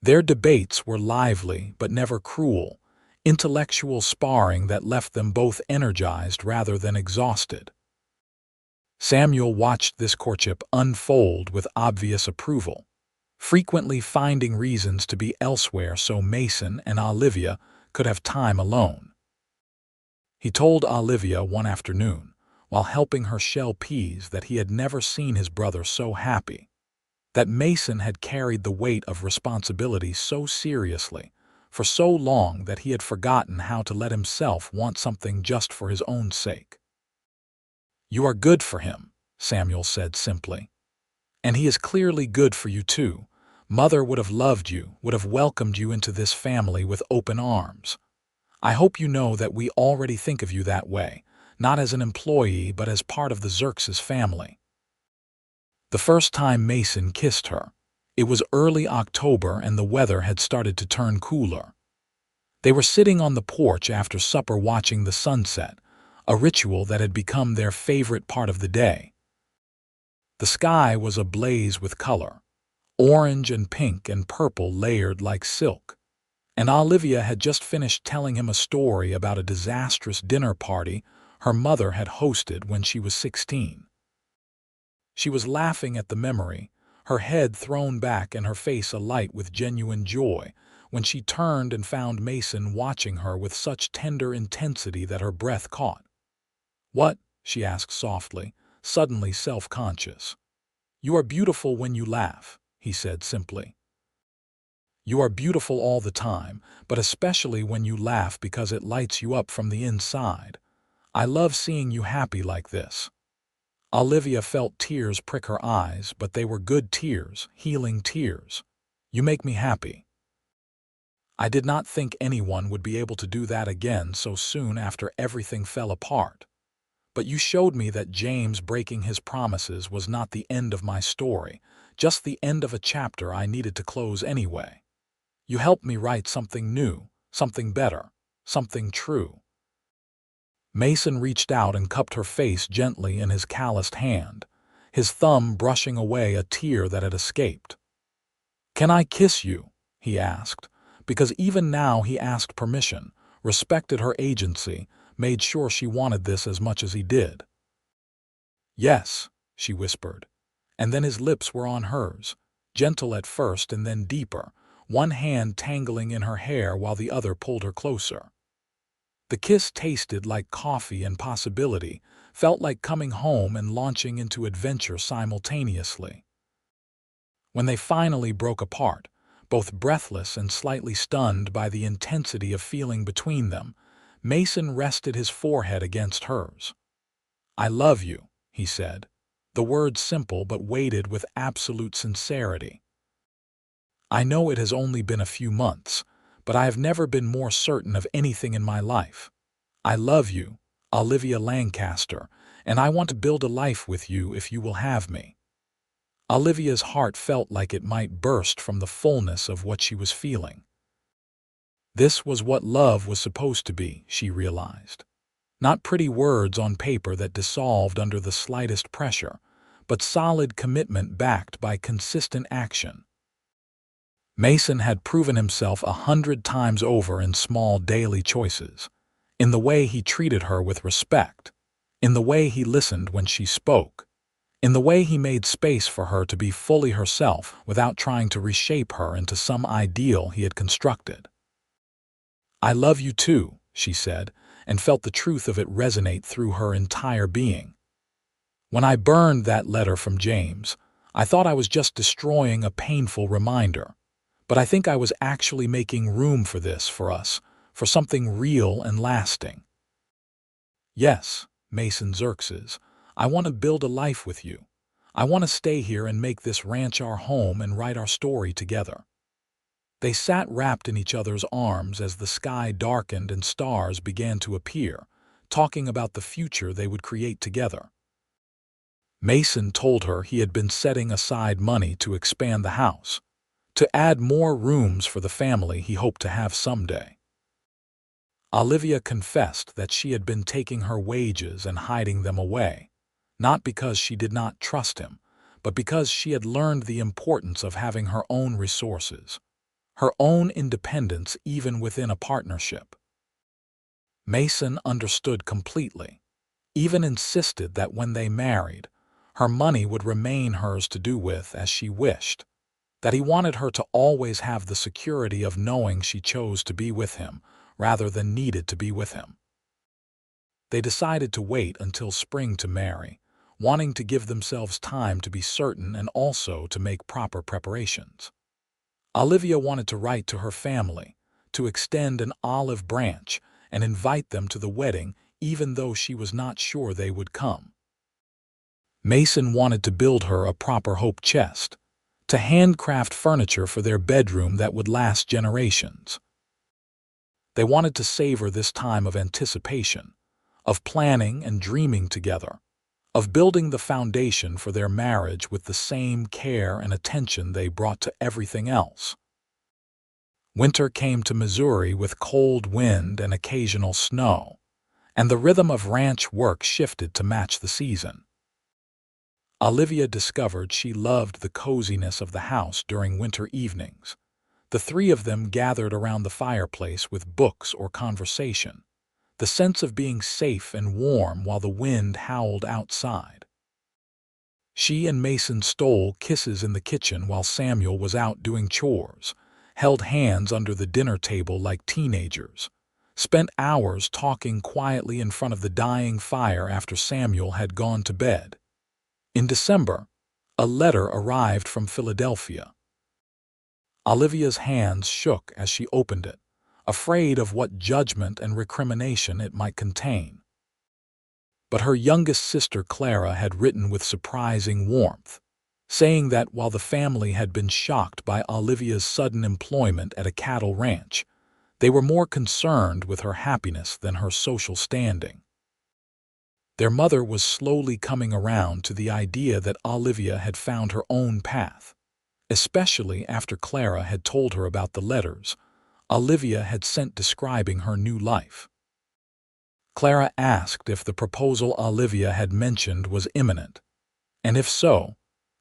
Speaker 1: Their debates were lively but never cruel, intellectual sparring that left them both energized rather than exhausted. Samuel watched this courtship unfold with obvious approval, frequently finding reasons to be elsewhere so Mason and Olivia could have time alone. He told Olivia one afternoon, while helping her shell peas, that he had never seen his brother so happy, that Mason had carried the weight of responsibility so seriously for so long that he had forgotten how to let himself want something just for his own sake. "You are good for him," Samuel said simply. "And he is clearly good for you too. Mother would have loved you, would have welcomed you into this family with open arms. I hope you know that we already think of you that way, not as an employee but as part of the Xerxes family." The first time Mason kissed her, it was early October and the weather had started to turn cooler. They were sitting on the porch after supper watching the sunset, a ritual that had become their favorite part of the day. The sky was ablaze with color, orange and pink and purple layered like silk, and Olivia had just finished telling him a story about a disastrous dinner party her mother had hosted when she was 16. She was laughing at the memory, her head thrown back and her face alight with genuine joy, when she turned and found Mason watching her with such tender intensity that her breath caught. "What?" she asked softly, suddenly self-conscious. "You are beautiful when you laugh," he said simply. "You are beautiful all the time, but especially when you laugh because it lights you up from the inside. I love seeing you happy like this." Olivia felt tears prick her eyes, but they were good tears, healing tears. "You make me happy." "I did not think anyone would be able to do that again so soon after everything fell apart. But you showed me that James breaking his promises was not the end of my story, just the end of a chapter I needed to close anyway. You helped me write something new, something better, something true." Mason reached out and cupped her face gently in his calloused hand, his thumb brushing away a tear that had escaped. "Can I kiss you?" he asked, because even now he asked permission, respected her agency, made sure she wanted this as much as he did. "Yes," she whispered, and then his lips were on hers, gentle at first and then deeper, one hand tangling in her hair while the other pulled her closer. The kiss tasted like coffee and possibility, felt like coming home and launching into adventure simultaneously. When they finally broke apart, both breathless and slightly stunned by the intensity of feeling between them, Mason rested his forehead against hers. "I love you," he said, the words simple but weighted with absolute sincerity. "I know it has only been a few months, but I have never been more certain of anything in my life. I love you, Olivia Lancaster, and I want to build a life with you if you will have me." Olivia's heart felt like it might burst from the fullness of what she was feeling. This was what love was supposed to be, she realized. Not pretty words on paper that dissolved under the slightest pressure, but solid commitment backed by consistent action. Mason had proven himself 100 times over in small daily choices, in the way he treated her with respect, in the way he listened when she spoke, in the way he made space for her to be fully herself without trying to reshape her into some ideal he had constructed. "I love you too," she said, and felt the truth of it resonate through her entire being. "When I burned that letter from James, I thought I was just destroying a painful reminder, but I think I was actually making room for this for us, for something real and lasting. Yes, Mason Xerxes, I want to build a life with you. I want to stay here and make this ranch our home and write our story together." They sat wrapped in each other's arms as the sky darkened and stars began to appear, talking about the future they would create together. Mason told her he had been setting aside money to expand the house, to add more rooms for the family he hoped to have someday. Olivia confessed that she had been taking her wages and hiding them away, not because she did not trust him, but because she had learned the importance of having her own resources, her own independence even within a partnership. Mason understood completely, even insisted that when they married, her money would remain hers to do with as she wished, that he wanted her to always have the security of knowing she chose to be with him rather than needed to be with him. They decided to wait until spring to marry, wanting to give themselves time to be certain and also to make proper preparations. Olivia wanted to write to her family, to extend an olive branch and invite them to the wedding even though she was not sure they would come. Mason wanted to build her a proper hope chest, to handcraft furniture for their bedroom that would last generations. They wanted to savor this time of anticipation, of planning and dreaming together, of building the foundation for their marriage with the same care and attention they brought to everything else. Winter came to Missouri with cold wind and occasional snow, and the rhythm of ranch work shifted to match the season. Olivia discovered she loved the coziness of the house during winter evenings. The three of them gathered around the fireplace with books or conversation, the sense of being safe and warm while the wind howled outside. She and Mason stole kisses in the kitchen while Samuel was out doing chores, held hands under the dinner table like teenagers, spent hours talking quietly in front of the dying fire after Samuel had gone to bed. In December, a letter arrived from Philadelphia. Olivia's hands shook as she opened it, afraid of what judgment and recrimination it might contain. But her youngest sister Clara had written with surprising warmth, saying that while the family had been shocked by Olivia's sudden employment at a cattle ranch, they were more concerned with her happiness than her social standing. Their mother was slowly coming around to the idea that Olivia had found her own path, especially after Clara had told her about the letters Olivia had sent describing her new life. Clara asked if the proposal Olivia had mentioned was imminent, and if so,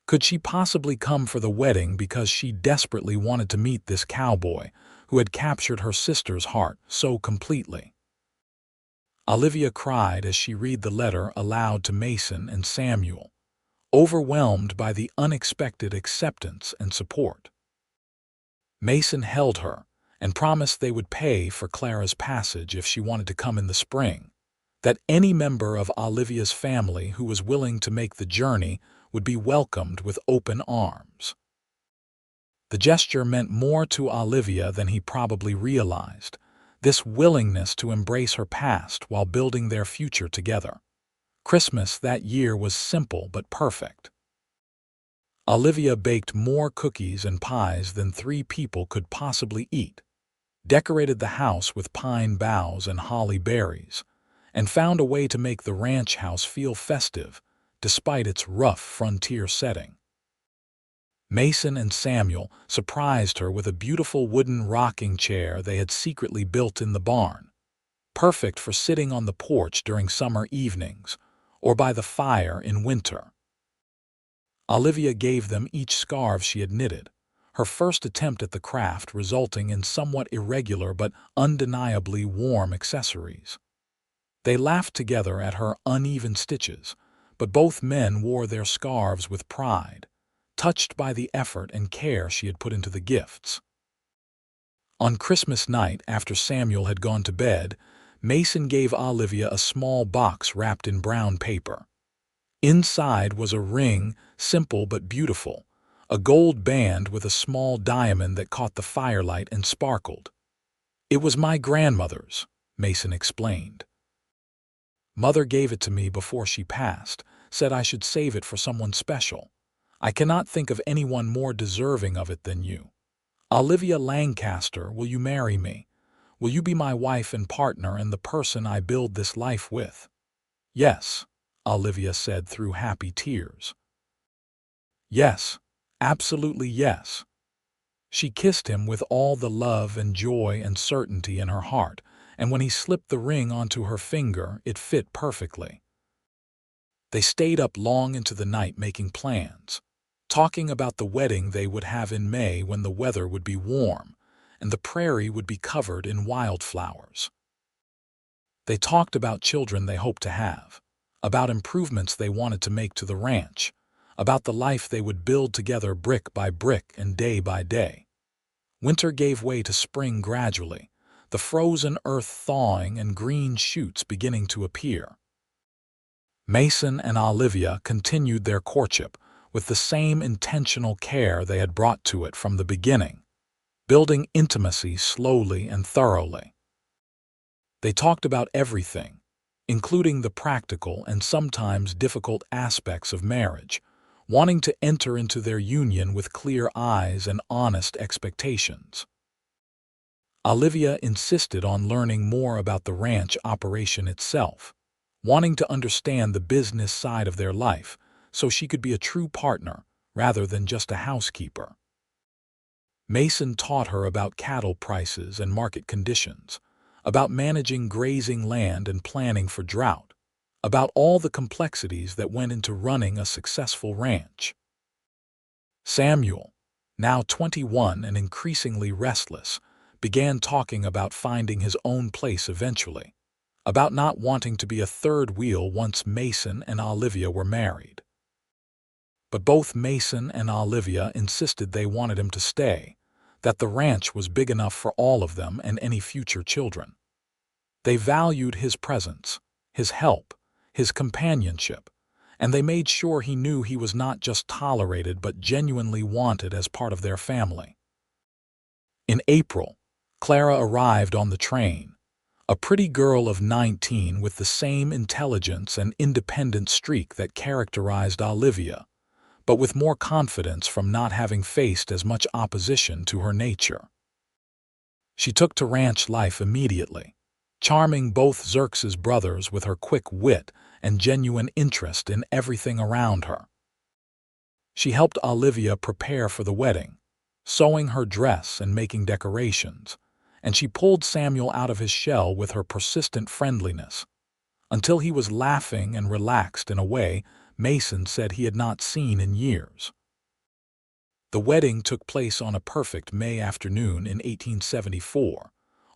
Speaker 1: could she possibly come for the wedding because she desperately wanted to meet this cowboy who had captured her sister's heart so completely. Olivia cried as she read the letter aloud to Mason and Samuel, overwhelmed by the unexpected acceptance and support. Mason held her and promised they would pay for Clara's passage if she wanted to come in the spring, that any member of Olivia's family who was willing to make the journey would be welcomed with open arms. The gesture meant more to Olivia than he probably realized, this willingness to embrace her past while building their future together. Christmas that year was simple but perfect. Olivia baked more cookies and pies than 3 people could possibly eat, decorated the house with pine boughs and holly berries, and found a way to make the ranch house feel festive, despite its rough frontier setting. Mason and Samuel surprised her with a beautiful wooden rocking chair they had secretly built in the barn, perfect for sitting on the porch during summer evenings or by the fire in winter. Olivia gave them each scarf she had knitted, her first attempt at the craft resulting in somewhat irregular but undeniably warm accessories. They laughed together at her uneven stitches, but both men wore their scarves with pride, touched by the effort and care she had put into the gifts. On Christmas night, after Samuel had gone to bed, Mason gave Olivia a small box wrapped in brown paper. Inside was a ring, simple but beautiful, a gold band with a small diamond that caught the firelight and sparkled. "It was my grandmother's," Mason explained. "Mother gave it to me before she passed, said I should save it for someone special. I cannot think of anyone more deserving of it than you. Olivia Lancaster, will you marry me? Will you be my wife and partner and the person I build this life with?" "Yes," Olivia said through happy tears. "Yes, absolutely yes." She kissed him with all the love and joy and certainty in her heart, and when he slipped the ring onto her finger, it fit perfectly. They stayed up long into the night making plans, talking about the wedding they would have in May when the weather would be warm and the prairie would be covered in wildflowers. They talked about children they hoped to have, about improvements they wanted to make to the ranch, about the life they would build together brick by brick and day by day. Winter gave way to spring gradually, the frozen earth thawing and green shoots beginning to appear. Mason and Olivia continued their courtship with the same intentional care they had brought to it from the beginning, building intimacy slowly and thoroughly. They talked about everything, including the practical and sometimes difficult aspects of marriage, wanting to enter into their union with clear eyes and honest expectations. Olivia insisted on learning more about the ranch operation itself, wanting to understand the business side of their life so she could be a true partner rather than just a housekeeper. Mason taught her about cattle prices and market conditions, about managing grazing land and planning for drought, about all the complexities that went into running a successful ranch. Samuel, now 21 and increasingly restless, began talking about finding his own place eventually, about not wanting to be a third wheel once Mason and Olivia were married. But both Mason and Olivia insisted they wanted him to stay, that the ranch was big enough for all of them and any future children. They valued his presence, his help, his companionship, and they made sure he knew he was not just tolerated but genuinely wanted as part of their family. In April, Clara arrived on the train, a pretty girl of 19 with the same intelligence and independent streak that characterized Olivia, but with more confidence from not having faced as much opposition to her nature. She took to ranch life immediately, charming both Xerxes brothers with her quick wit and genuine interest in everything around her. She helped Olivia prepare for the wedding, sewing her dress and making decorations, and she pulled Samuel out of his shell with her persistent friendliness, until he was laughing and relaxed in a way Mason said he had not seen in years. The wedding took place on a perfect May afternoon in 1874,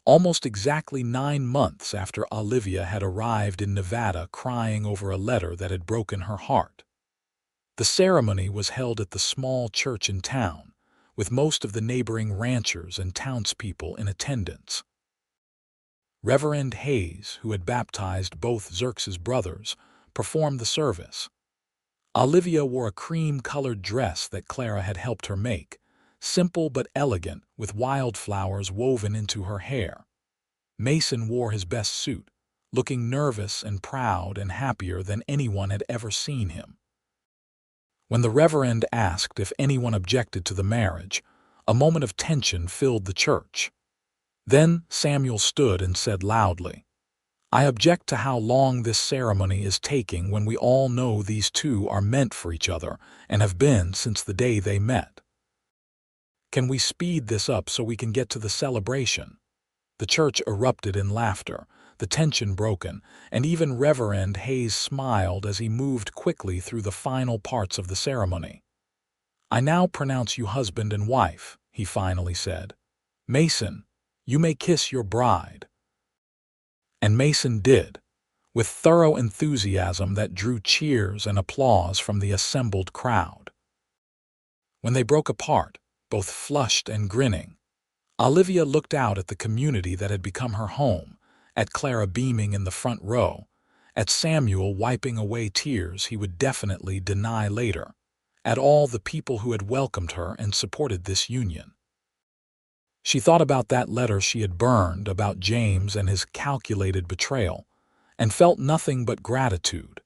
Speaker 1: almost exactly 9 months after Olivia had arrived in Nevada crying over a letter that had broken her heart. The ceremony was held at the small church in town, with most of the neighboring ranchers and townspeople in attendance. Reverend Hayes, who had baptized both Xerxes brothers, performed the service. Olivia wore a cream-colored dress that Clara had helped her make, simple but elegant, with wildflowers woven into her hair. Mason wore his best suit, looking nervous and proud and happier than anyone had ever seen him. When the Reverend asked if anyone objected to the marriage, a moment of tension filled the church. Then Samuel stood and said loudly, "I object to how long this ceremony is taking when we all know these two are meant for each other and have been since the day they met. Can we speed this up so we can get to the celebration?" The church erupted in laughter, the tension broken, and even Reverend Hayes smiled as he moved quickly through the final parts of the ceremony. "I now pronounce you husband and wife," he finally said. "Mason, you may kiss your bride." And Mason did, with thorough enthusiasm that drew cheers and applause from the assembled crowd. When they broke apart, both flushed and grinning, Olivia looked out at the community that had become her home, at Clara beaming in the front row, at Samuel wiping away tears he would definitely deny later, at all the people who had welcomed her and supported this union. She thought about that letter she had burned about James and his calculated betrayal, and felt nothing but gratitude.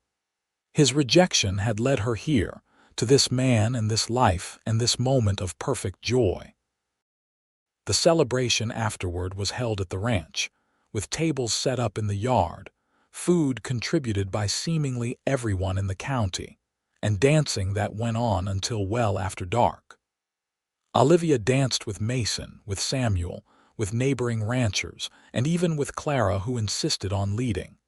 Speaker 1: His rejection had led her here, to this man and this life and this moment of perfect joy. The celebration afterward was held at the ranch, with tables set up in the yard, food contributed by seemingly everyone in the county, and dancing that went on until well after dark. Olivia danced with Mason, with Samuel, with neighboring ranchers, and even with Clara, who insisted on leading.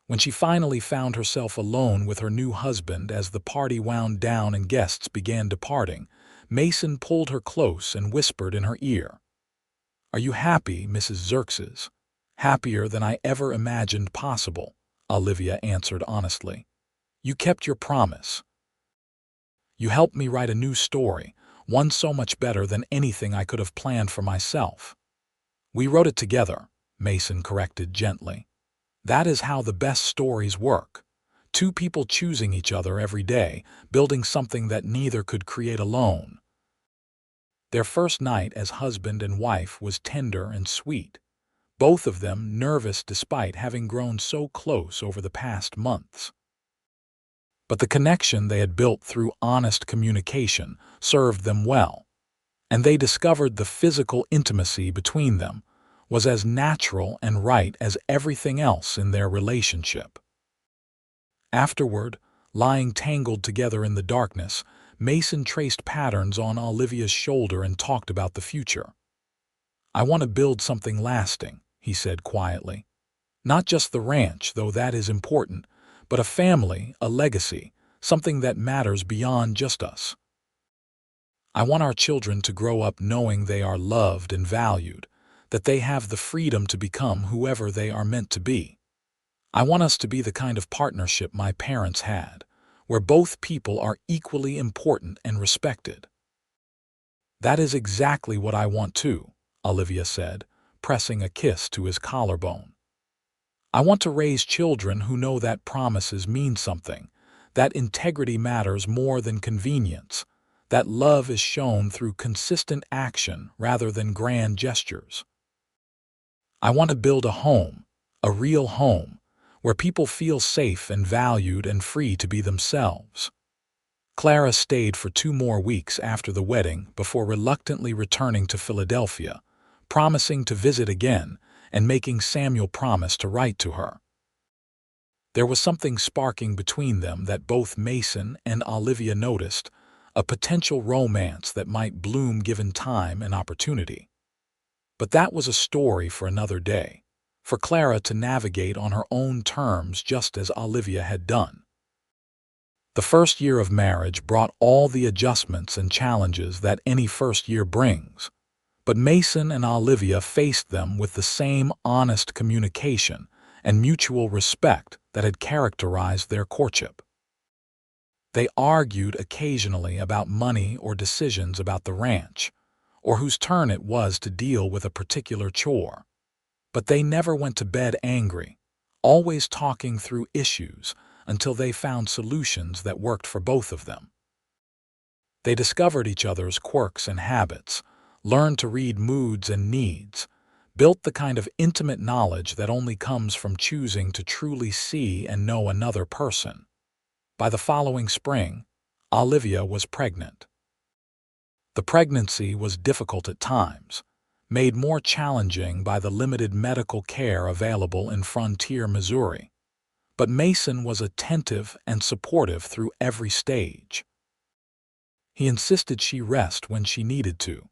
Speaker 1: When she finally found herself alone with her new husband as the party wound down and guests began departing, Mason pulled her close and whispered in her ear, "Are you happy, Mrs. Xerxes?" "Happier than I ever imagined possible," Olivia answered honestly. "You kept your promise. You helped me write a new story, one so much better than anything I could have planned for myself." "We wrote it together," Mason corrected gently. "That is how the best stories work. Two people choosing each other every day, building something that neither could create alone." Their first night as husband and wife was tender and sweet, both of them nervous despite having grown so close over the past months. But the connection they had built through honest communication served them well, and they discovered the physical intimacy between them was as natural and right as everything else in their relationship. Afterward, lying tangled together in the darkness, Mason traced patterns on Olivia's shoulder and talked about the future. "I want to build something lasting," he said quietly. "Not just the ranch, though that is important, but a family, a legacy, something that matters beyond just us. I want our children to grow up knowing they are loved and valued, that they have the freedom to become whoever they are meant to be. I want us to be the kind of partnership my parents had, where both people are equally important and respected." "That is exactly what I want too," Olivia said, pressing a kiss to his collarbone. "I want to raise children who know that promises mean something, that integrity matters more than convenience, that love is shown through consistent action rather than grand gestures. I want to build a home, a real home, where people feel safe and valued and free to be themselves." Clara stayed for 2 more weeks after the wedding before reluctantly returning to Philadelphia, promising to visit again and making Samuel promise to write to her. There was something sparking between them that both Mason and Olivia noticed, a potential romance that might bloom given time and opportunity. But that was a story for another day, for Clara to navigate on her own terms just as Olivia had done. The first year of marriage brought all the adjustments and challenges that any first year brings, but Mason and Olivia faced them with the same honest communication and mutual respect that had characterized their courtship. They argued occasionally about money or decisions about the ranch, or whose turn it was to deal with a particular chore. But they never went to bed angry, always talking through issues until they found solutions that worked for both of them. They discovered each other's quirks and habits, learned to read moods and needs, built the kind of intimate knowledge that only comes from choosing to truly see and know another person. By the following spring, Olivia was pregnant. The pregnancy was difficult at times, made more challenging by the limited medical care available in frontier Missouri. But Mason was attentive and supportive through every stage. He insisted she rest when she needed to,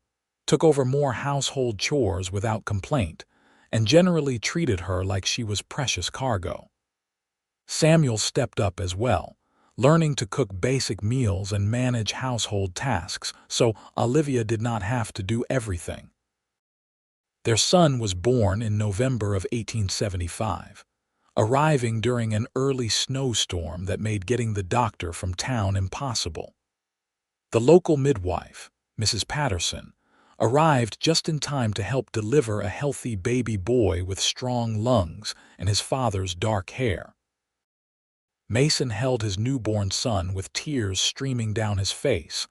Speaker 1: took over more household chores without complaint, and generally treated her like she was precious cargo. Samuel stepped up as well, learning to cook basic meals and manage household tasks, so Olivia did not have to do everything. Their son was born in November of 1875, arriving during an early snowstorm that made getting the doctor from town impossible. The local midwife, Mrs. Patterson, arrived just in time to help deliver a healthy baby boy with strong lungs and his father's dark hair. Mason held his newborn son with tears streaming down his face,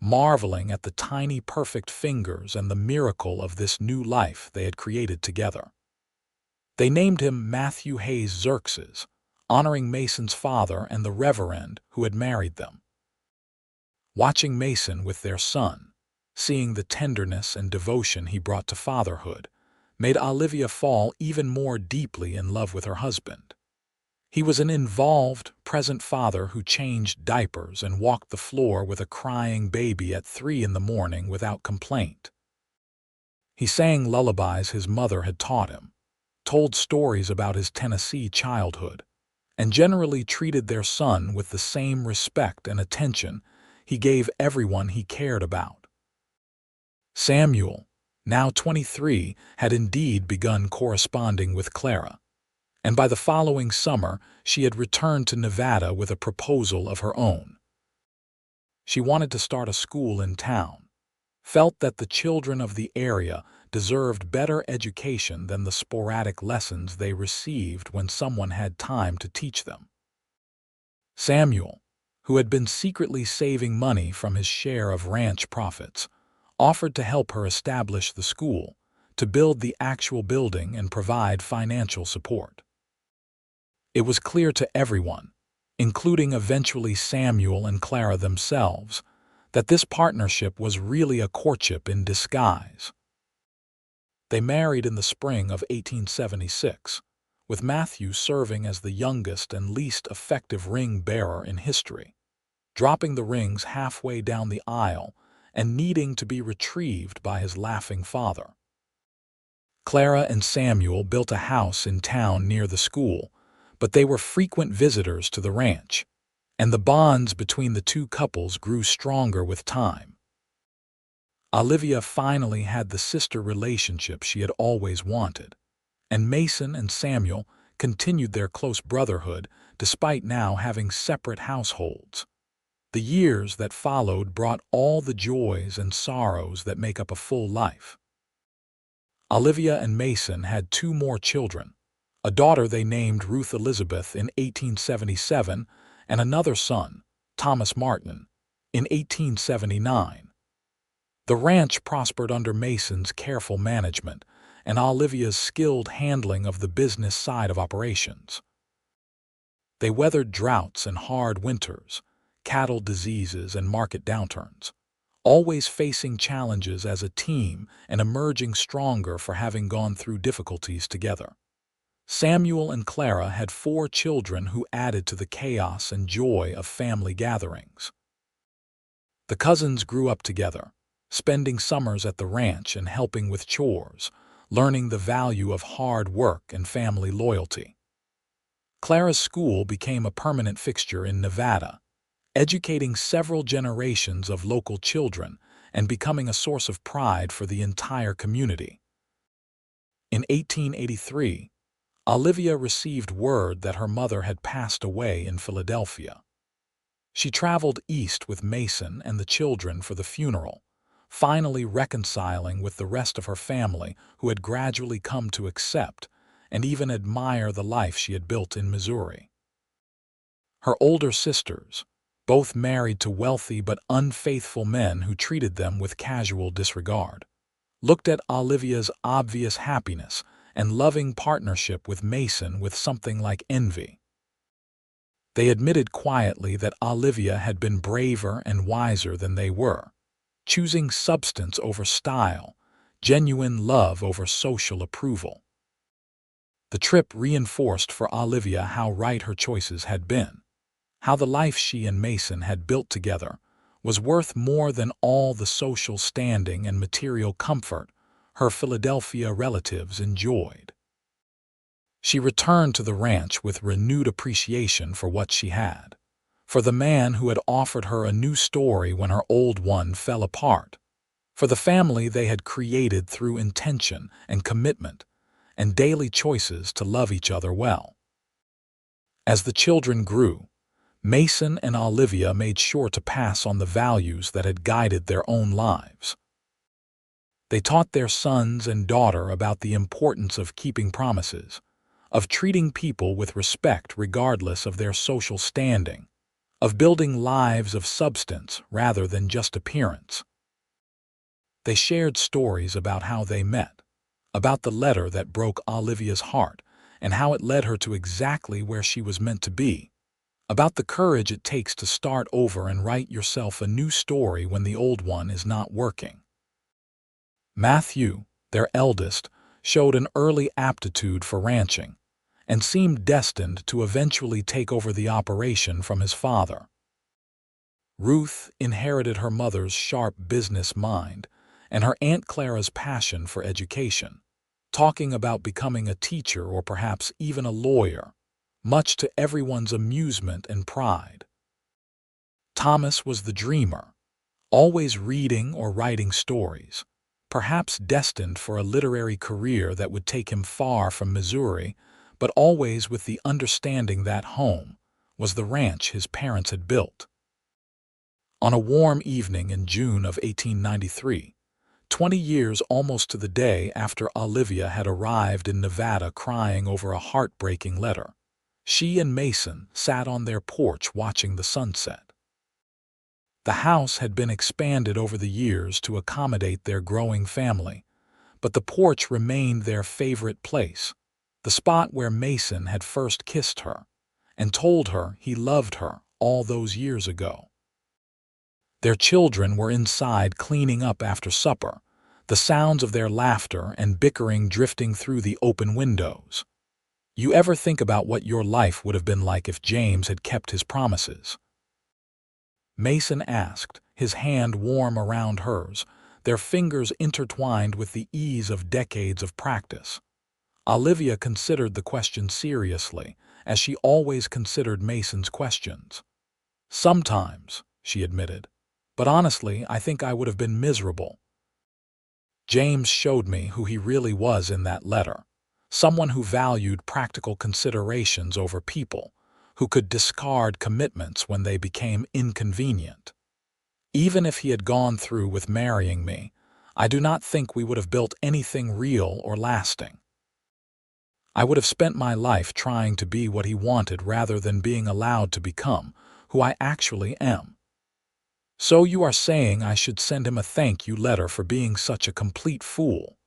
Speaker 1: marveling at the tiny perfect fingers and the miracle of this new life they had created together. They named him Matthew Hayes Xerxes, honoring Mason's father and the reverend who had married them. Watching Mason with their son, seeing the tenderness and devotion he brought to fatherhood, made Olivia fall even more deeply in love with her husband. He was an involved, present father who changed diapers and walked the floor with a crying baby at 3 in the morning without complaint. He sang lullabies his mother had taught him, told stories about his Tennessee childhood, and generally treated their son with the same respect and attention he gave everyone he cared about. Samuel, now 23, had indeed begun corresponding with Clara, and by the following summer she had returned to Nevada with a proposal of her own. She wanted to start a school in town, felt that the children of the area deserved better education than the sporadic lessons they received when someone had time to teach them. Samuel, who had been secretly saving money from his share of ranch profits, offered to help her establish the school, to build the actual building and provide financial support. It was clear to everyone, including eventually Samuel and Clara themselves, that this partnership was really a courtship in disguise. They married in the spring of 1876, with Matthew serving as the youngest and least effective ring bearer in history, dropping the rings halfway down the aisle and needing to be retrieved by his laughing father. Clara and Samuel built a house in town near the school, but they were frequent visitors to the ranch, and the bonds between the two couples grew stronger with time. Olivia finally had the sister relationship she had always wanted, and Mason and Samuel continued their close brotherhood despite now having separate households. The years that followed brought all the joys and sorrows that make up a full life. Olivia and Mason had 2 more children, a daughter they named Ruth Elizabeth in 1877 and another son, Thomas Martin, in 1879. The ranch prospered under Mason's careful management and Olivia's skilled handling of the business side of operations. They weathered droughts and hard winters, cattle diseases and market downturns, always facing challenges as a team and emerging stronger for having gone through difficulties together. Samuel and Clara had 4 children who added to the chaos and joy of family gatherings. The cousins grew up together, spending summers at the ranch and helping with chores, learning the value of hard work and family loyalty. Clara's school became a permanent fixture in Nevada, educating several generations of local children and becoming a source of pride for the entire community. In 1883, Olivia received word that her mother had passed away in Philadelphia. She traveled east with Mason and the children for the funeral, finally reconciling with the rest of her family who had gradually come to accept and even admire the life she had built in Missouri. Her older sisters, both married to wealthy but unfaithful men who treated them with casual disregard. Looked at Olivia's obvious happiness and loving partnership with Mason with something like envy. They admitted quietly that Olivia had been braver and wiser than they were, choosing substance over style, genuine love over social approval. The trip reinforced for Olivia how right her choices had been, how the life she and Mason had built together was worth more than all the social standing and material comfort her Philadelphia relatives enjoyed. She returned to the ranch with renewed appreciation for what she had, for the man who had offered her a new story when her old one fell apart, for the family they had created through intention and commitment and daily choices to love each other well. As the children grew, Mason and Olivia made sure to pass on the values that had guided their own lives. They taught their sons and daughter about the importance of keeping promises, of treating people with respect regardless of their social standing, of building lives of substance rather than just appearance. They shared stories about how they met, about the letter that broke Olivia's heart and how it led her to exactly where she was meant to be, about the courage it takes to start over and write yourself a new story when the old one is not working. Matthew, their eldest, showed an early aptitude for ranching and seemed destined to eventually take over the operation from his father. Ruth inherited her mother's sharp business mind and her Aunt Clara's passion for education, talking about becoming a teacher or perhaps even a lawyer, much to everyone's amusement and pride. Thomas was the dreamer, always reading or writing stories, perhaps destined for a literary career that would take him far from Missouri, but always with the understanding that home was the ranch his parents had built. On a warm evening in June of 1893, 20 years almost to the day after Olivia had arrived in Nevada crying over a heartbreaking letter, she and Mason sat on their porch watching the sunset. The house had been expanded over the years to accommodate their growing family, but the porch remained their favorite place, the spot where Mason had first kissed her and told her he loved her all those years ago. Their children were inside cleaning up after supper, the sounds of their laughter and bickering drifting through the open windows. You ever think about what your life would have been like if James had kept his promises? Mason asked, his hand warm around hers, their fingers intertwined with the ease of decades of practice. Olivia considered the question seriously, as she always considered Mason's questions. "Sometimes," she admitted, "but honestly, I think I would have been miserable." James showed me who he really was in that letter, someone who valued practical considerations over people, who could discard commitments when they became inconvenient. Even if he had gone through with marrying me, I do not think we would have built anything real or lasting. I would have spent my life trying to be what he wanted rather than being allowed to become who I actually am. "So you are saying I should send him a thank you letter for being such a complete fool?"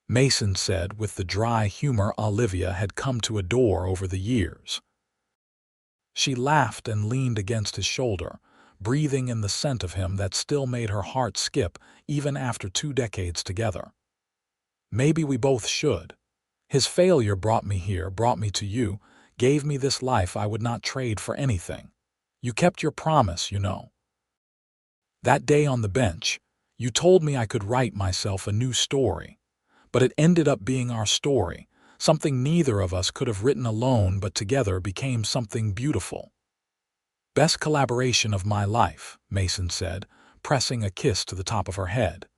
Speaker 1: Mason said with the dry humor Olivia had come to adore over the years. She laughed and leaned against his shoulder, breathing in the scent of him that still made her heart skip even after 2 decades together. "Maybe we both should. His failure brought me here, brought me to you, gave me this life I would not trade for anything. You kept your promise, you know. That day on the bench, you told me I could write myself a new story, but it ended up being our story, something neither of us could have written alone but together became something beautiful." "Best collaboration of my life," Mason said, pressing a kiss to the top of her head.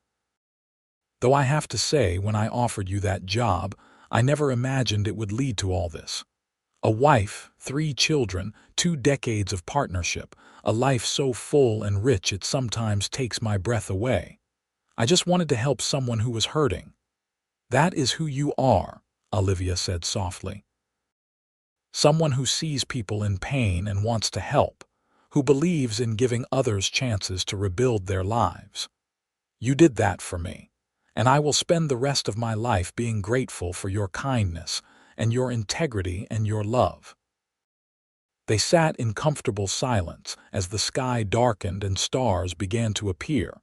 Speaker 1: "Though I have to say, when I offered you that job, I never imagined it would lead to all this. A wife, 3 children, 2 decades of partnership, a life so full and rich it sometimes takes my breath away. I just wanted to help someone who was hurting." "That is who you are," Olivia said softly. "Someone who sees people in pain and wants to help, who believes in giving others chances to rebuild their lives. You did that for me, and I will spend the rest of my life being grateful for your kindness and your integrity and your love." They sat in comfortable silence as the sky darkened and stars began to appear,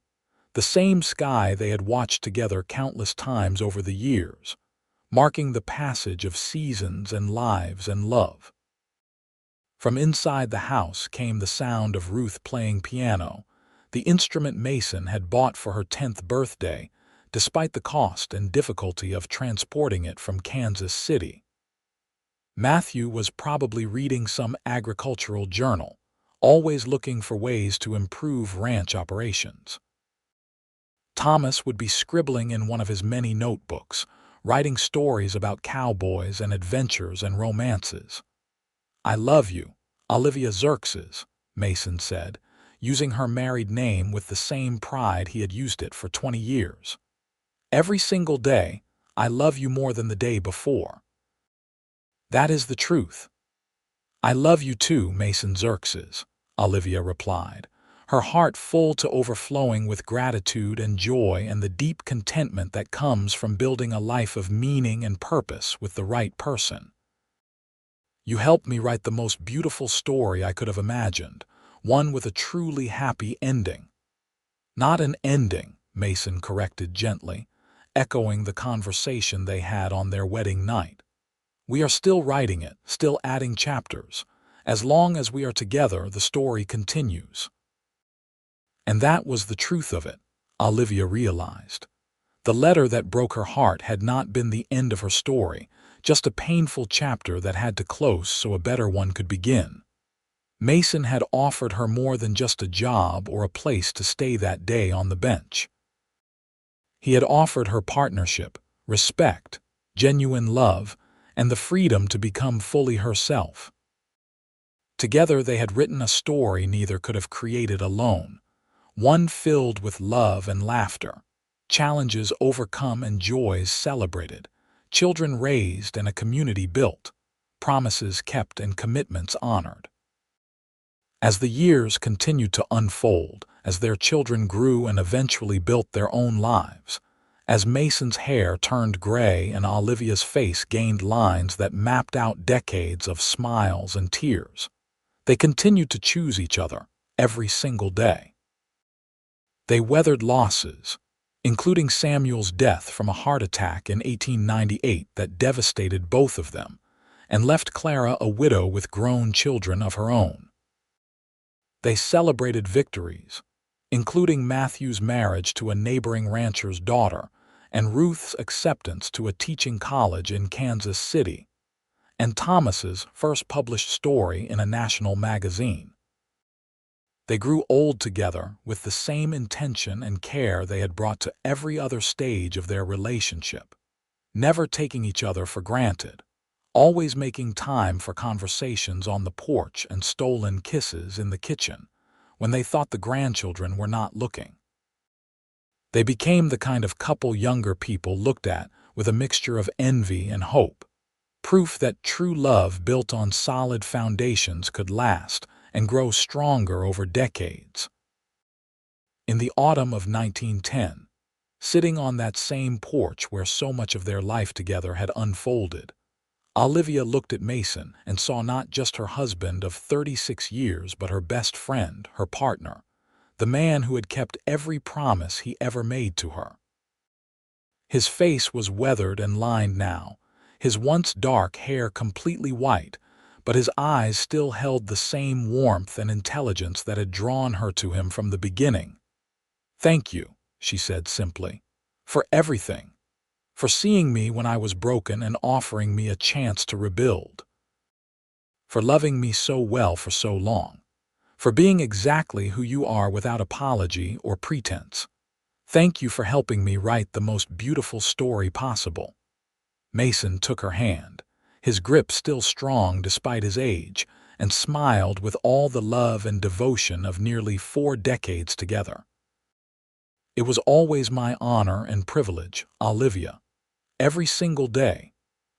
Speaker 1: the same sky they had watched together countless times over the years, marking the passage of seasons and lives and love. From inside the house came the sound of Ruth playing piano, the instrument Mason had bought for her 10th birthday, despite the cost and difficulty of transporting it from Kansas City. Matthew was probably reading some agricultural journal, always looking for ways to improve ranch operations. Thomas would be scribbling in one of his many notebooks, writing stories about cowboys and adventures and romances. "I love you, Olivia Xerxes," Mason said, using her married name with the same pride he had used it for 20 years. "Every single day, I love you more than the day before." "That is the truth." "I love you too, Mason Xerxes," Olivia replied, her heart full to overflowing with gratitude and joy and the deep contentment that comes from building a life of meaning and purpose with the right person. "You helped me write the most beautiful story I could have imagined, one with a truly happy ending." "Not an ending," Mason corrected gently, echoing the conversation they had on their wedding night. "We are still writing it, still adding chapters. As long as we are together, the story continues." And that was the truth of it, Olivia realized. The letter that broke her heart had not been the end of her story, just a painful chapter that had to close so a better one could begin. Mason had offered her more than just a job or a place to stay that day on the bench. He had offered her partnership, respect, genuine love, and the freedom to become fully herself. Together they had written a story neither could have created alone, one filled with love and laughter, challenges overcome and joys celebrated, children raised and a community built, promises kept and commitments honored. As the years continued to unfold, as their children grew and eventually built their own lives, as Mason's hair turned gray and Olivia's face gained lines that mapped out decades of smiles and tears, they continued to choose each other every single day. They weathered losses, including Samuel's death from a heart attack in 1898 that devastated both of them, and left Clara a widow with grown children of her own. They celebrated victories, including Matthew's marriage to a neighboring rancher's daughter and Ruth's acceptance to a teaching college in Kansas City, and Thomas's first published story in a national magazine. They grew old together with the same intention and care they had brought to every other stage of their relationship, never taking each other for granted, always making time for conversations on the porch and stolen kisses in the kitchen when they thought the grandchildren were not looking. They became the kind of couple younger people looked at with a mixture of envy and hope, proof that true love built on solid foundations could last and grow stronger over decades. In the autumn of 1910, sitting on that same porch where so much of their life together had unfolded, Olivia looked at Mason and saw not just her husband of 36 years but her best friend, her partner, the man who had kept every promise he ever made to her. His face was weathered and lined now, his once dark hair completely white, but his eyes still held the same warmth and intelligence that had drawn her to him from the beginning. "Thank you," she said simply, "for everything, for seeing me when I was broken and offering me a chance to rebuild, for loving me so well for so long, for being exactly who you are without apology or pretense. Thank you for helping me write the most beautiful story possible." Mason took her hand, his grip still strong despite his age, and smiled with all the love and devotion of nearly 4 decades together. "It was always my honor and privilege, Olivia. Every single day.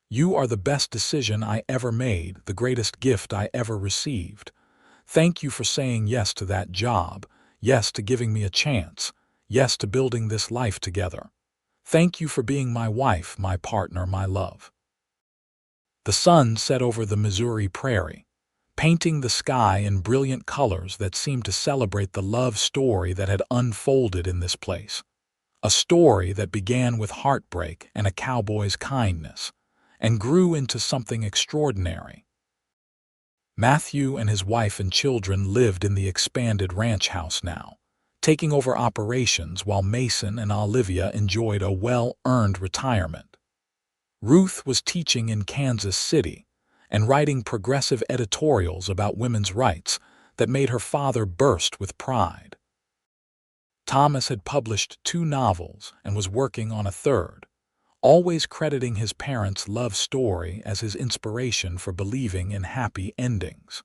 Speaker 1: You are the best decision I ever made, the greatest gift I ever received. Thank you for saying yes to that job, yes to giving me a chance, yes to building this life together. Thank you for being my wife, my partner, my love." The sun set over the Missouri prairie, painting the sky in brilliant colors that seemed to celebrate the love story that had unfolded in this place. A story that began with heartbreak and a cowboy's kindness, and grew into something extraordinary. Matthew and his wife and children lived in the expanded ranch house now, taking over operations while Mason and Olivia enjoyed a well-earned retirement. Ruth was teaching in Kansas City and writing progressive editorials about women's rights that made her father burst with pride. Thomas had published 2 novels and was working on a third, always crediting his parents' love story as his inspiration for believing in happy endings.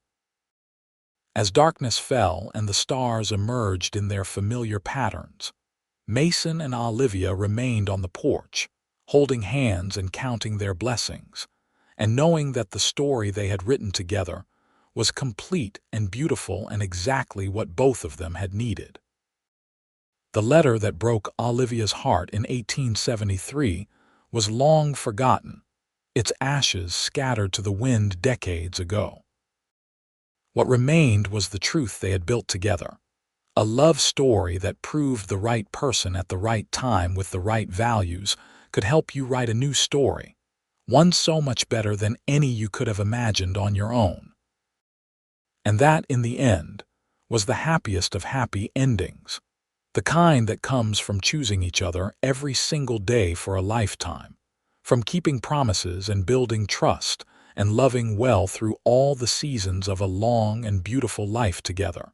Speaker 1: As darkness fell and the stars emerged in their familiar patterns, Mason and Olivia remained on the porch, holding hands and counting their blessings, and knowing that the story they had written together was complete and beautiful and exactly what both of them had needed. The letter that broke Olivia's heart in 1873 was long forgotten, its ashes scattered to the wind decades ago. What remained was the truth they had built together, a love story that proved the right person at the right time with the right values could help you write a new story, one so much better than any you could have imagined on your own. And that, in the end, was the happiest of happy endings, the kind that comes from choosing each other every single day for a lifetime, from keeping promises and building trust and loving well through all the seasons of a long and beautiful life together.